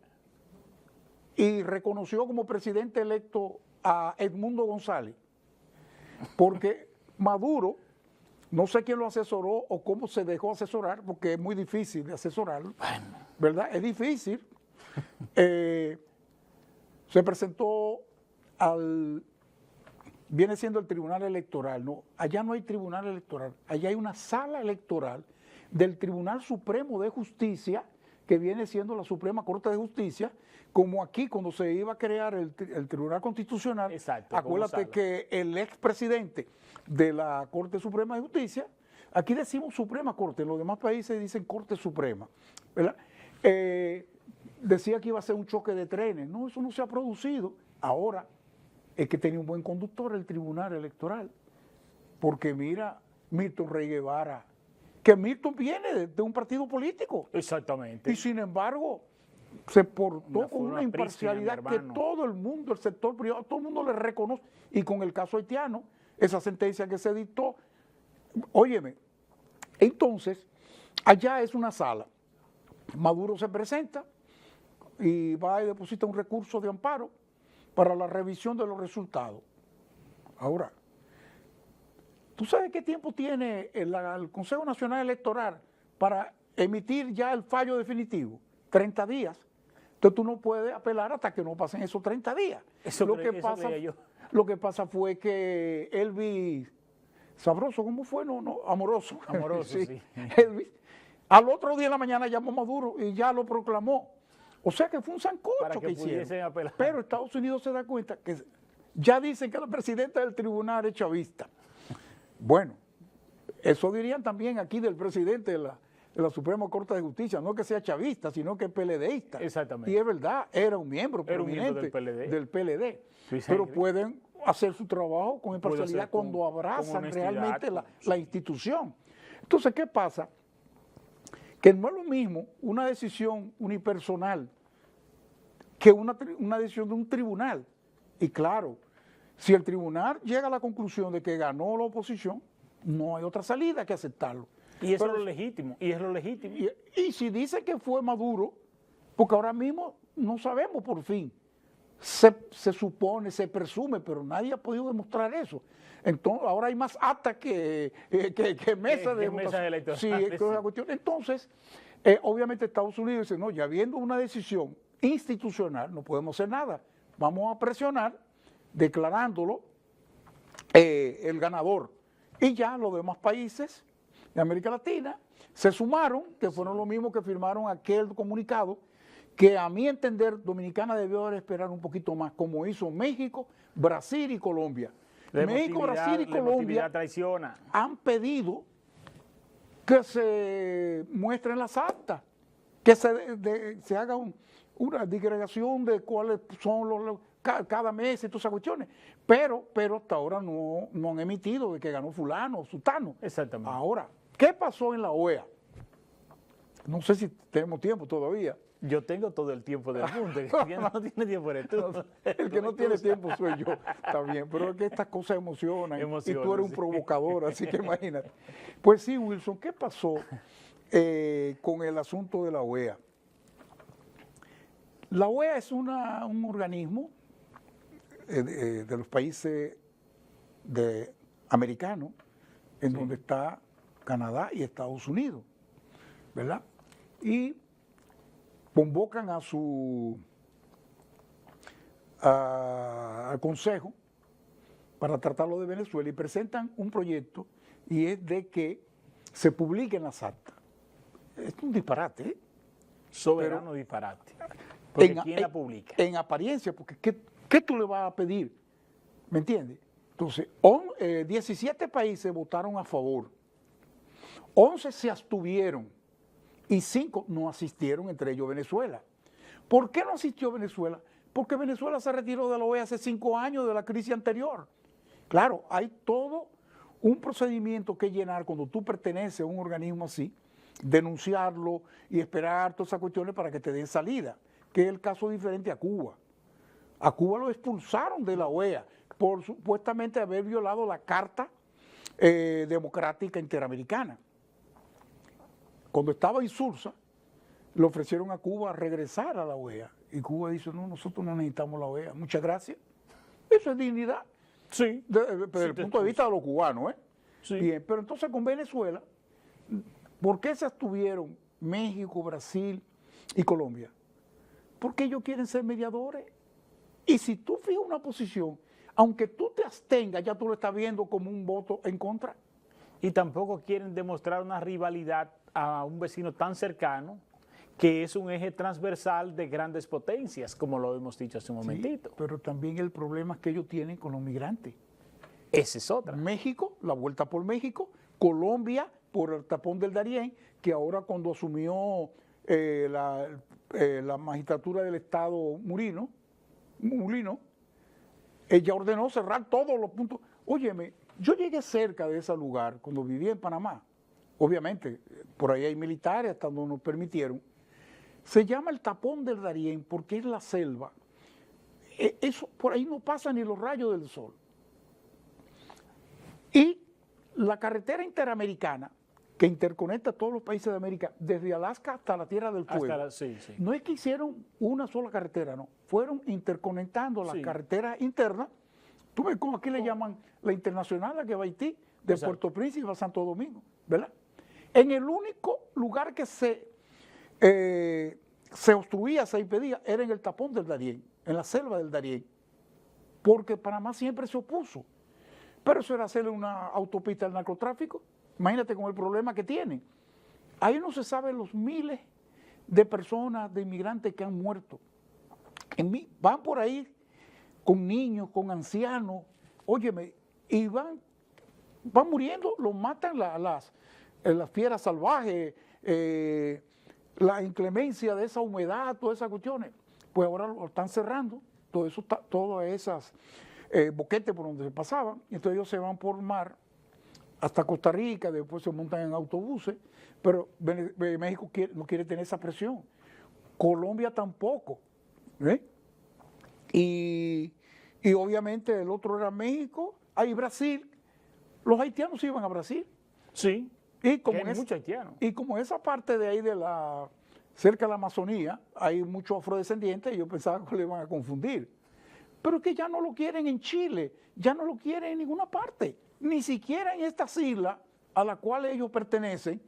y reconoció como presidente electo a Edmundo González, porque Maduro, no sé quién lo asesoró o cómo se dejó asesorar, porque es muy difícil de asesorarlo, ¿verdad? Es difícil. Se presentó viene siendo el Tribunal Electoral, no, allá no hay Tribunal Electoral, allá hay una sala electoral del Tribunal Supremo de Justicia que viene siendo la Suprema Corte de Justicia, como aquí cuando se iba a crear el Tribunal Constitucional. Exacto, acuérdate que el expresidente de la Corte Suprema de Justicia, aquí decimos Suprema Corte, en los demás países dicen Corte Suprema, ¿verdad? Decía que iba a ser un choque de trenes. No, eso no se ha producido. Ahora es que tenía un buen conductor el Tribunal Electoral, porque mira, Milton Rey Guevara, que Milton viene de un partido político. Exactamente. Y sin embargo, se portó con una prístina, imparcialidad que todo el mundo, el sector privado, todo el mundo le reconoce. Y con el caso haitiano, esa sentencia que se dictó, óyeme, entonces, allá es una sala. Maduro se presenta y va y deposita un recurso de amparo para la revisión de los resultados. Ahora, ¿tú sabes qué tiempo tiene el Consejo Nacional Electoral para emitir ya el fallo definitivo? 30 días. Entonces tú no puedes apelar hasta que no pasen esos 30 días. Lo que pasa fue que Elvis Sabroso, ¿cómo fue? Amoroso. Amoroso, sí. Elvis, al otro día en la mañana llamó Maduro y ya lo proclamó. O sea que fue un sancocho para que hicieron. Apelar. Pero Estados Unidos se da cuenta que ya dicen que la presidenta del tribunal es chavista. Bueno, eso dirían también aquí del presidente de la Suprema Corte de Justicia, no que sea chavista, sino que es PLDista. Exactamente. Y es verdad, era un miembro prominente del PLD. Sí, pero pueden hacer su trabajo con imparcialidad cuando abrazan realmente la institución. Entonces, ¿qué pasa? Que no es lo mismo una decisión unipersonal que una decisión de un tribunal. Y claro, si el tribunal llega a la conclusión de que ganó la oposición, no hay otra salida que aceptarlo. Y eso es lo legítimo, y es lo legítimo. Y si dice que fue Maduro, porque ahora mismo no sabemos por fin, se supone, se presume, pero nadie ha podido demostrar eso. Entonces, ahora hay más actas que mesas de votación. Sí, es la cuestión. Entonces, obviamente Estados Unidos dice, no, ya habiendo una decisión institucional, no podemos hacer nada. Vamos a presionar declarándolo el ganador. Y ya los demás países de América Latina se sumaron, que fueron los mismos que firmaron aquel comunicado, que a mi entender Dominicana debió esperar un poquito más, como hizo México, Brasil y Colombia. México, Brasil y Colombia han pedido que se muestren las actas, que se haga una disgregación de cuáles son cada mes y todas esas cuestiones, pero hasta ahora no han emitido de que ganó fulano o sutano. Exactamente. Ahora, ¿qué pasó en la OEA? No sé si tenemos tiempo todavía. Yo tengo todo el tiempo del mundo, el que no tiene tiempo eres tú. El que no tiene tiempo soy yo, está bien, pero es que estas cosas emocionan y tú eres un provocador, así que imagínate. Pues sí, Wilson, ¿qué pasó con el asunto de la OEA? La OEA es un organismo de los países americanos, en donde está Canadá y Estados Unidos, ¿verdad? Y convocan al Consejo para tratarlo de Venezuela y presentan un proyecto y es de que se publiquen las actas. Es un disparate, ¿eh? Soberano disparate. Porque ¿quién la publica? En apariencia, porque ¿qué tú le vas a pedir? ¿Me entiendes? Entonces, 17 países votaron a favor, 11 se abstuvieron y 5 no asistieron, entre ellos Venezuela. ¿Por qué no asistió Venezuela? Porque Venezuela se retiró de la OEA hace 5 años de la crisis anterior. Claro, hay todo un procedimiento que llenar cuando tú perteneces a un organismo así, denunciarlo y esperar todas esas cuestiones para que te den salida, que es el caso diferente a Cuba. A Cuba lo expulsaron de la OEA por supuestamente haber violado la Carta Democrática Interamericana. Cuando estaba insulsa, le ofrecieron a Cuba regresar a la OEA. Y Cuba dice, no, nosotros no necesitamos la OEA. Muchas gracias. Eso es dignidad. Sí. Desde el punto de vista de los cubanos, ¿eh? Sí. Bien, pero entonces con Venezuela, ¿por qué se abstuvieron México, Brasil y Colombia? Porque ellos quieren ser mediadores. Y si tú fijas una posición, aunque tú te abstengas, ya tú lo estás viendo como un voto en contra. Y tampoco quieren demostrar una rivalidad a un vecino tan cercano que es un eje transversal de grandes potencias, como lo hemos dicho hace un momentito. Sí, pero también el problema que ellos tienen con los migrantes. Esa es otra. México, la vuelta por México, Colombia por el tapón del Darién, que ahora cuando asumió la magistratura del Estado Mulino, ella ordenó cerrar todos los puntos. Óyeme, yo llegué cerca de ese lugar cuando vivía en Panamá. Obviamente, por ahí hay militares hasta donde nos permitieron. Se llama el tapón del Darién porque es la selva. Eso, por ahí no pasan ni los rayos del sol. Y la carretera interamericana que interconecta a todos los países de América, desde Alaska hasta la Tierra del Fuego, Sí. no es que hicieron una sola carretera, no. Fueron interconectando las carreteras internas. Tú ves como aquí le llaman la internacional, la que va a Haití, de Puerto Príncipe a Santo Domingo, ¿verdad? En el único lugar que se obstruía, se impedía, era en el tapón del Darién, en la selva del Darién, porque Panamá siempre se opuso. Pero eso era hacerle una autopista al narcotráfico. Imagínate con el problema que tienen. Ahí no se sabe los miles de personas, de inmigrantes que han muerto. Van por ahí con niños, con ancianos, óyeme, y van muriendo, los matan las fieras salvajes, la inclemencia de esa humedad, todas esas cuestiones. Pues ahora lo están cerrando, todas esas boquetes por donde se pasaban, y entonces ellos se van por mar hasta Costa Rica, después se montan en autobuses, pero México no quiere tener esa presión, Colombia tampoco, ¿eh? Y obviamente el otro era México, ahí Brasil, los haitianos iban a Brasil. Sí, y como hay muchos haitianos. Y como esa parte de ahí cerca de la Amazonía, hay muchos afrodescendientes, y yo pensaba que le iban a confundir. Pero que ya no lo quieren en Chile, ya no lo quieren en ninguna parte, ni siquiera en estas islas a las cuales ellos pertenecen,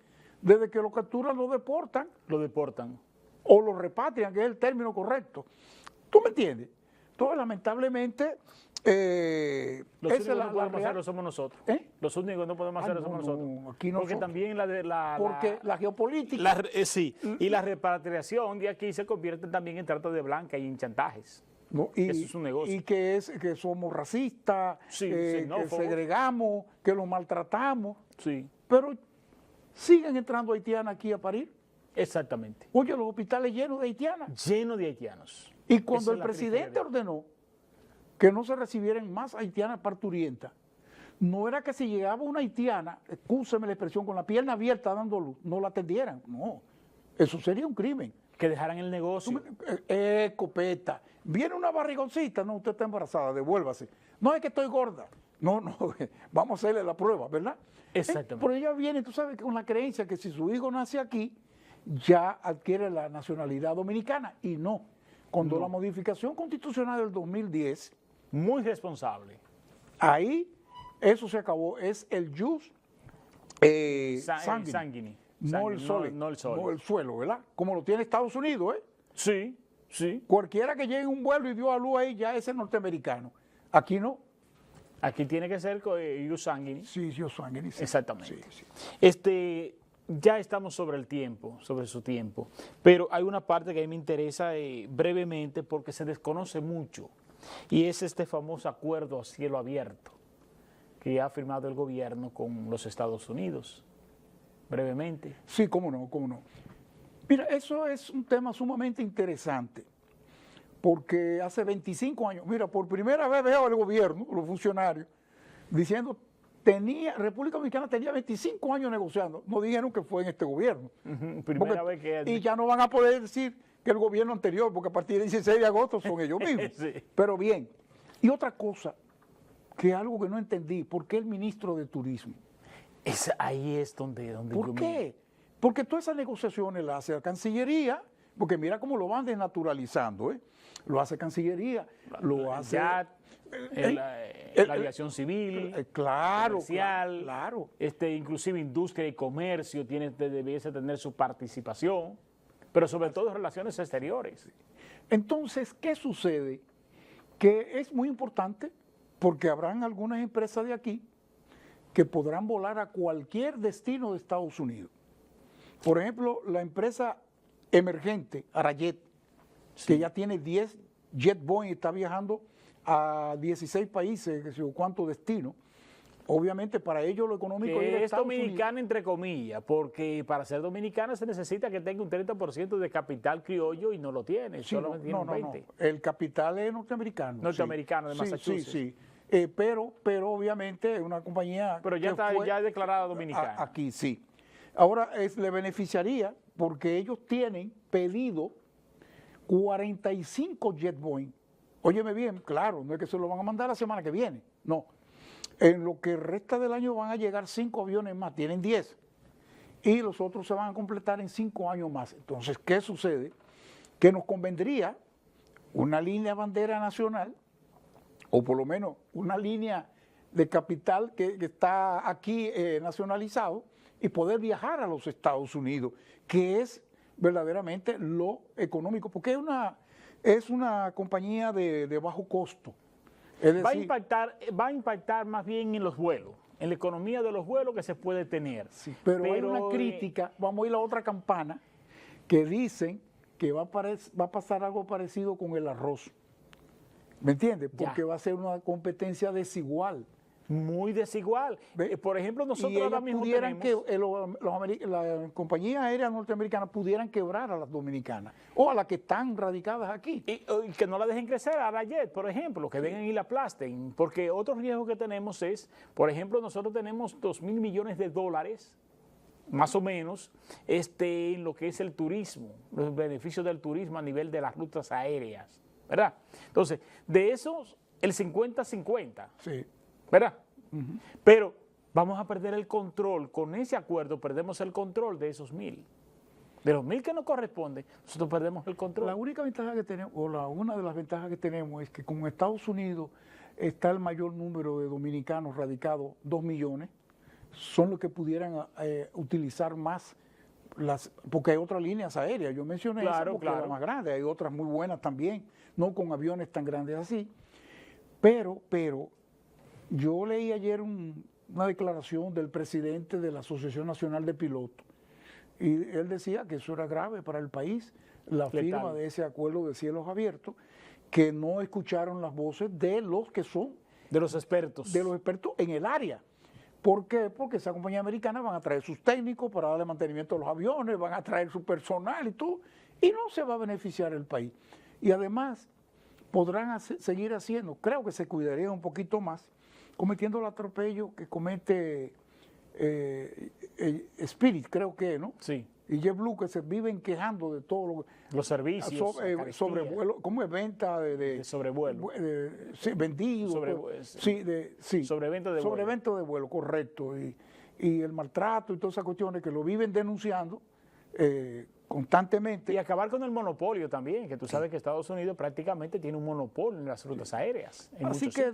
desde que lo capturan lo deportan. Lo deportan. O lo repatrian, que es el término correcto. ¿Tú me entiendes? Entonces, lamentablemente, los únicos que no podemos hacerlo somos nosotros. Los únicos que no podemos hacerlo somos nosotros. Aquí porque también porque la geopolítica. Sí, y la repatriación de aquí se convierte también en trata de blanca y en chantajes. No, eso es un negocio. Y que somos racistas, que segregamos, que los maltratamos. Sí. Pero siguen entrando haitianas aquí a parir. Exactamente. Oye, los hospitales llenos de haitianas. Llenos de haitianos. Y cuando el presidente ordenó que no se recibieran más haitianas parturientas, no era que si llegaba una haitiana, excúseme la expresión, con la pierna abierta dando luz, no la atendieran. No, eso sería un crimen. Que dejaran el negocio. Copeta. Viene una barrigoncita, no, usted está embarazada, devuélvase. No es que estoy gorda. No, vamos a hacerle la prueba, ¿verdad? Exactamente. Pero ella viene, tú sabes, con la creencia que si su hijo nace aquí, ya adquiere la nacionalidad dominicana. Y no. Cuando la modificación constitucional del 2010... Muy responsable. Ahí, eso se acabó. Es el jus sanguini. No el suelo, ¿verdad? Como lo tiene Estados Unidos, ¿eh? Sí, sí. Cualquiera que llegue en un vuelo y dio a luz ahí ya es norteamericano. Aquí no. Aquí tiene que ser jus sanguini. Sí, jus sanguini. Sí. Exactamente. Sí, sí. Ya estamos sobre su tiempo, pero hay una parte que a mí me interesa brevemente porque se desconoce mucho, y es este famoso acuerdo a cielo abierto que ha firmado el gobierno con los Estados Unidos. Brevemente. Sí, cómo no. Mira, eso es un tema sumamente interesante, porque hace 25 años, mira, por primera vez veo al gobierno, los funcionarios, diciendo... República Dominicana tenía 25 años negociando, no dijeron que fue en este gobierno. Primera vez que... Y ya no van a poder decir que el gobierno anterior, porque a partir del 16 de agosto son ellos mismos. Sí. Pero bien, y otra cosa, que algo que no entendí, ¿por qué el ministro de Turismo? Ahí es donde ¿Por qué? Porque todas esas negociaciones las hace la Cancillería, porque mira cómo lo van desnaturalizando, ¿eh? Lo hace Cancillería, lo hace... la aviación civil, comercial, claro. Inclusive industria y comercio debiese tener su participación, pero sobre todo relaciones exteriores. Entonces, ¿qué sucede? Que es muy importante porque habrán algunas empresas de aquí que podrán volar a cualquier destino de Estados Unidos. Por ejemplo, la empresa emergente, Arayet, que ya tiene 10 jet Boeing, está viajando a 16 países, que sé yo, cuántos destinos. Obviamente para ellos lo económico que ir a es Estados dominicana Unidos. entre comillas, porque para ser dominicana se necesita que tenga un 30% de capital criollo y no lo tiene, Sí, solamente tiene un 20%. El capital es norteamericano. Norteamericano, de Sí, Massachusetts. sí, pero obviamente es una compañía Pero ya que está fue ya declarada dominicana. aquí, sí. Ahora le beneficiaría porque ellos tienen pedido 45 jet Boeing. Óyeme bien, claro, no es que se lo van a mandar la semana que viene, no. En lo que resta del año van a llegar 5 aviones más, tienen 10. Y los otros se van a completar en 5 años más. Entonces, ¿qué sucede? Que nos convendría una línea bandera nacional, o por lo menos una línea de capital que está aquí nacionalizado, y poder viajar a los Estados Unidos, que es verdaderamente lo económico, porque es una compañía de bajo costo. Es decir, va a impactar más bien en los vuelos, en la economía de los vuelos que se puede tener. sí, pero hay una crítica, vamos a ir a la otra campana, que dicen que va a pasar algo parecido con el arroz. ¿Me entiendes? Porque va a ser una competencia desigual. Muy desigual. Por ejemplo, nosotros ahora mismo pudieran tenemos... que las compañías aéreas norteamericanas pudieran quebrar a las dominicanas o a las que están radicadas aquí. Y que no la dejen crecer a Arayet, por ejemplo, que vengan y la aplasten. Porque otro riesgo que tenemos es, por ejemplo, nosotros tenemos 2.000 millones de dólares, más o menos, en lo que es el turismo, los beneficios del turismo a nivel de las rutas aéreas, ¿verdad? Entonces, de esos, el 50-50. Sí. ¿Verdad? Pero vamos a perder el control. Con ese acuerdo perdemos el control de esos 1.000. De los 1.000 que nos corresponde, nosotros perdemos el control. La única ventaja que tenemos, una de las ventajas que tenemos es que como en Estados Unidos está el mayor número de dominicanos radicados, 2 millones, son los que pudieran utilizar más porque hay otras líneas aéreas. Yo mencioné esa porque es la más grande, hay otras muy buenas también, no con aviones tan grandes así. Pero yo leí ayer una declaración del presidente de la Asociación Nacional de Pilotos y él decía que eso era grave para el país, la firma de ese acuerdo de cielos abiertos, que no escucharon las voces de los que son... De los expertos. De los expertos en el área. ¿Por qué? Porque esa compañía americana van a traer sus técnicos para darle mantenimiento a los aviones, van a traer su personal y todo, y no se va a beneficiar el país. Y además podrán seguir haciendo, creo que se cuidaría un poquito más, cometiendo el atropello que comete Spirit, creo que, ¿no? Sí. Y JetBlue, que se viven quejando de todo los servicios, sobrevuelo, ¿cómo es? Venta de sobrevuelo. Sí, vendido. Sobreventa de vuelo, correcto. Y el maltrato y todas esas cuestiones que lo viven denunciando constantemente. Y acabar con el monopolio también, que tú sabes que Estados Unidos prácticamente tiene un monopolio en las rutas aéreas. Así que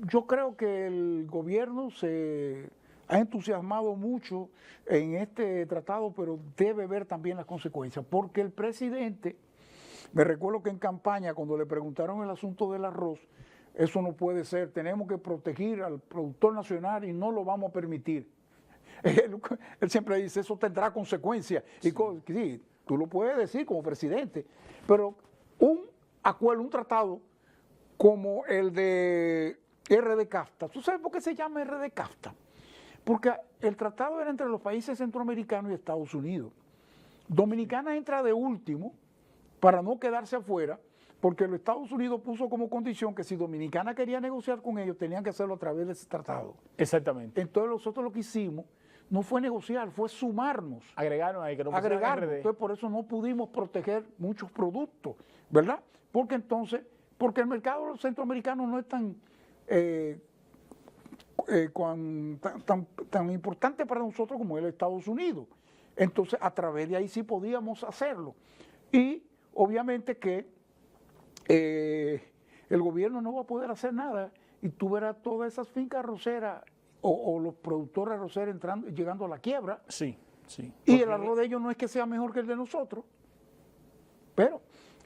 yo creo que el gobierno se ha entusiasmado mucho en este tratado, pero debe ver también las consecuencias, porque el presidente, me recuerdo que en campaña, cuando le preguntaron el asunto del arroz, eso no puede ser, tenemos que proteger al productor nacional y no lo vamos a permitir. Él siempre dice, eso tendrá consecuencias. Sí. Y sí, tú lo puedes decir como presidente, pero un acuerdo, un tratado como el de RD-CAFTA, ¿tú sabes por qué se llama RD-CAFTA? Porque el tratado era entre los países centroamericanos y Estados Unidos. Dominicana entra de último para no quedarse afuera, porque los Estados Unidos puso como condición que si Dominicana quería negociar con ellos, tenían que hacerlo a través de ese tratado. Exactamente. Entonces nosotros lo que hicimos no fue negociar, fue sumarnos. Agregaron ahí, que no agregarnos. Entonces por eso no pudimos proteger muchos productos, ¿verdad? Porque el mercado centroamericano no es tan importante para nosotros como el Estados Unidos. Entonces, a través de ahí sí podíamos hacerlo. Y obviamente que el gobierno no va a poder hacer nada y tú verás todas esas fincas arroceras o los productores arroceros llegando a la quiebra. Sí, sí. Y el arroz de ellos no es que sea mejor que el de nosotros, pero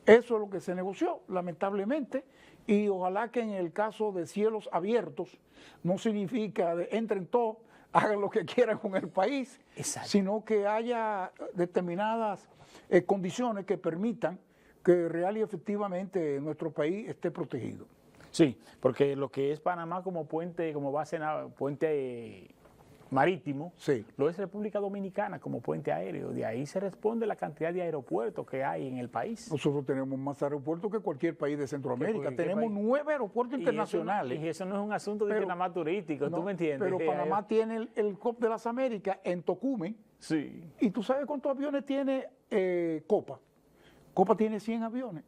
eso es lo que se negoció, lamentablemente, y ojalá que en el caso de cielos abiertos no significa entren todos hagan lo que quieran con el país, Exacto. sino que haya determinadas condiciones que permitan que real y efectivamente nuestro país esté protegido. Sí, porque lo que es Panamá como puente, como base, puente marítimo, Sí. lo es República Dominicana como puente aéreo. De ahí se responde la cantidad de aeropuertos que hay en el país. Nosotros tenemos más aeropuertos que cualquier país de Centroamérica. ¿Qué Tenemos país? 9 aeropuertos internacionales. Y eso no es un asunto de Pero- que nada más turístico, No, ¿tú me entiendes? pero Panamá tiene el COP de las Américas en Tocumen. Sí. ¿Y tú sabes cuántos aviones tiene Copa? Copa tiene 100 aviones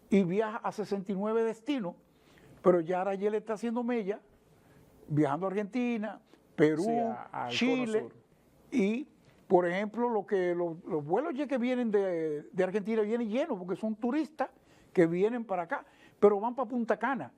y viaja a 69 destinos, pero ya Arayel está haciendo mella, viajando a Argentina, Perú, Sí, al Chile, Cono Sur. y por ejemplo los vuelos ya que vienen de Argentina vienen llenos porque son turistas que vienen para acá, pero van para Punta Cana.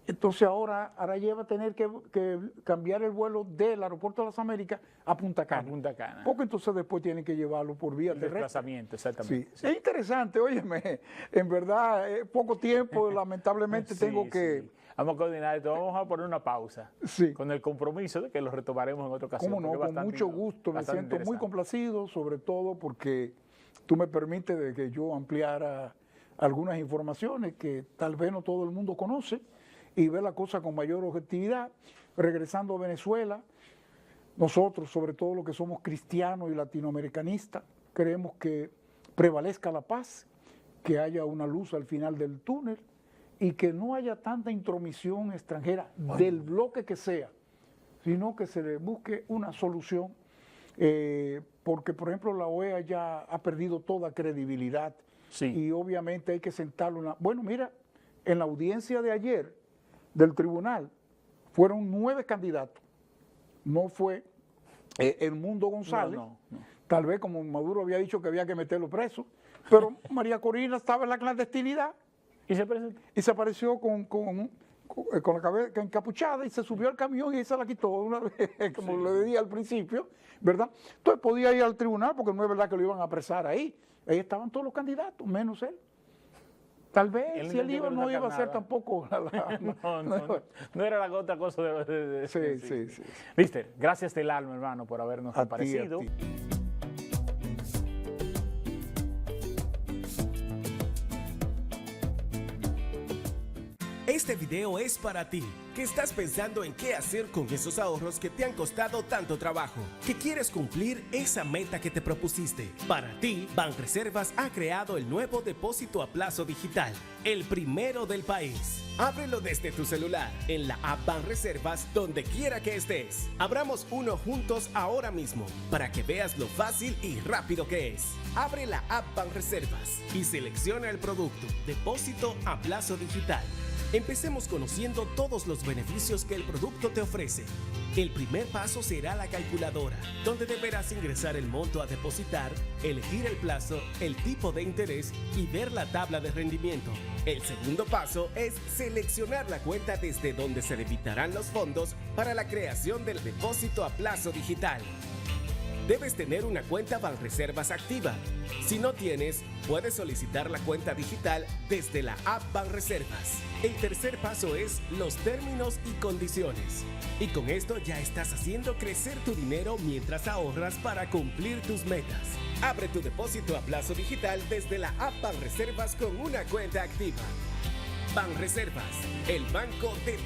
Entonces ahora Arayel va a tener que cambiar el vuelo del aeropuerto de las Américas a Punta Cana. A Punta Cana. Porque entonces después tienen que llevarlo por vía El terrestre. desplazamiento, Sí. exactamente. Sí. Es interesante, óyeme, en verdad, poco tiempo, lamentablemente Sí, tengo que... sí. Vamos a coordinar esto, vamos a poner una pausa. Sí. Con el compromiso de que lo retomaremos en otra ocasión. Cómo no, porque es con bastante- mucho gusto, me bastante siento muy interesante. complacido, sobre todo porque tú me permites de que yo ampliara algunas informaciones que tal vez no todo el mundo conoce y ver la cosa con mayor objetividad. Regresando a Venezuela, nosotros, sobre todo los que somos cristianos y latinoamericanistas, queremos que prevalezca la paz, que haya una luz al final del túnel y que no haya tanta intromisión extranjera del bloque que sea, sino que se le busque una solución, porque por ejemplo la OEA ya ha perdido toda credibilidad Sí. y obviamente hay que sentarlo. Bueno, mira, en la audiencia de ayer del tribunal fueron 9 candidatos, no fue Edmundo González, No, no. tal vez como Maduro había dicho que había que meterlo preso, pero María Corina estaba en la clandestinidad ¿Y se presentó? y se apareció con la cabeza encapuchada y se subió al camión y se la quitó una vez, como le decía al principio, ¿verdad? Entonces podía ir al tribunal porque no es verdad que lo iban a apresar ahí. Ahí estaban todos los candidatos, menos él. Tal vez Él si él entendió iba que no no iba a ser nada. tampoco No era la otra cosa de Sí. Mister, gracias del alma, hermano, por habernos A ti, a aparecido. ti. Este video es para ti, que estás pensando en qué hacer con esos ahorros que te han costado tanto trabajo, que quieres cumplir esa meta que te propusiste. Para ti, Banreservas ha creado el nuevo depósito a plazo digital, el primero del país. Ábrelo desde tu celular, en la app Banreservas, donde quiera que estés. Abramos uno juntos ahora mismo, para que veas lo fácil y rápido que es. Abre la app Banreservas y selecciona el producto, depósito a plazo digital. Empecemos conociendo todos los beneficios que el producto te ofrece. El primer paso será la calculadora, donde deberás ingresar el monto a depositar, elegir el plazo, el tipo de interés y ver la tabla de rendimiento. El segundo paso es seleccionar la cuenta desde donde se debitarán los fondos para la creación del depósito a plazo digital. Debes tener una cuenta Banreservas activa. Si no tienes, puedes solicitar la cuenta digital desde la app Banreservas. El tercer paso es los términos y condiciones. Y con esto ya estás haciendo crecer tu dinero mientras ahorras para cumplir tus metas. Abre tu depósito a plazo digital desde la app Banreservas con una cuenta activa. Banreservas, el banco de todos.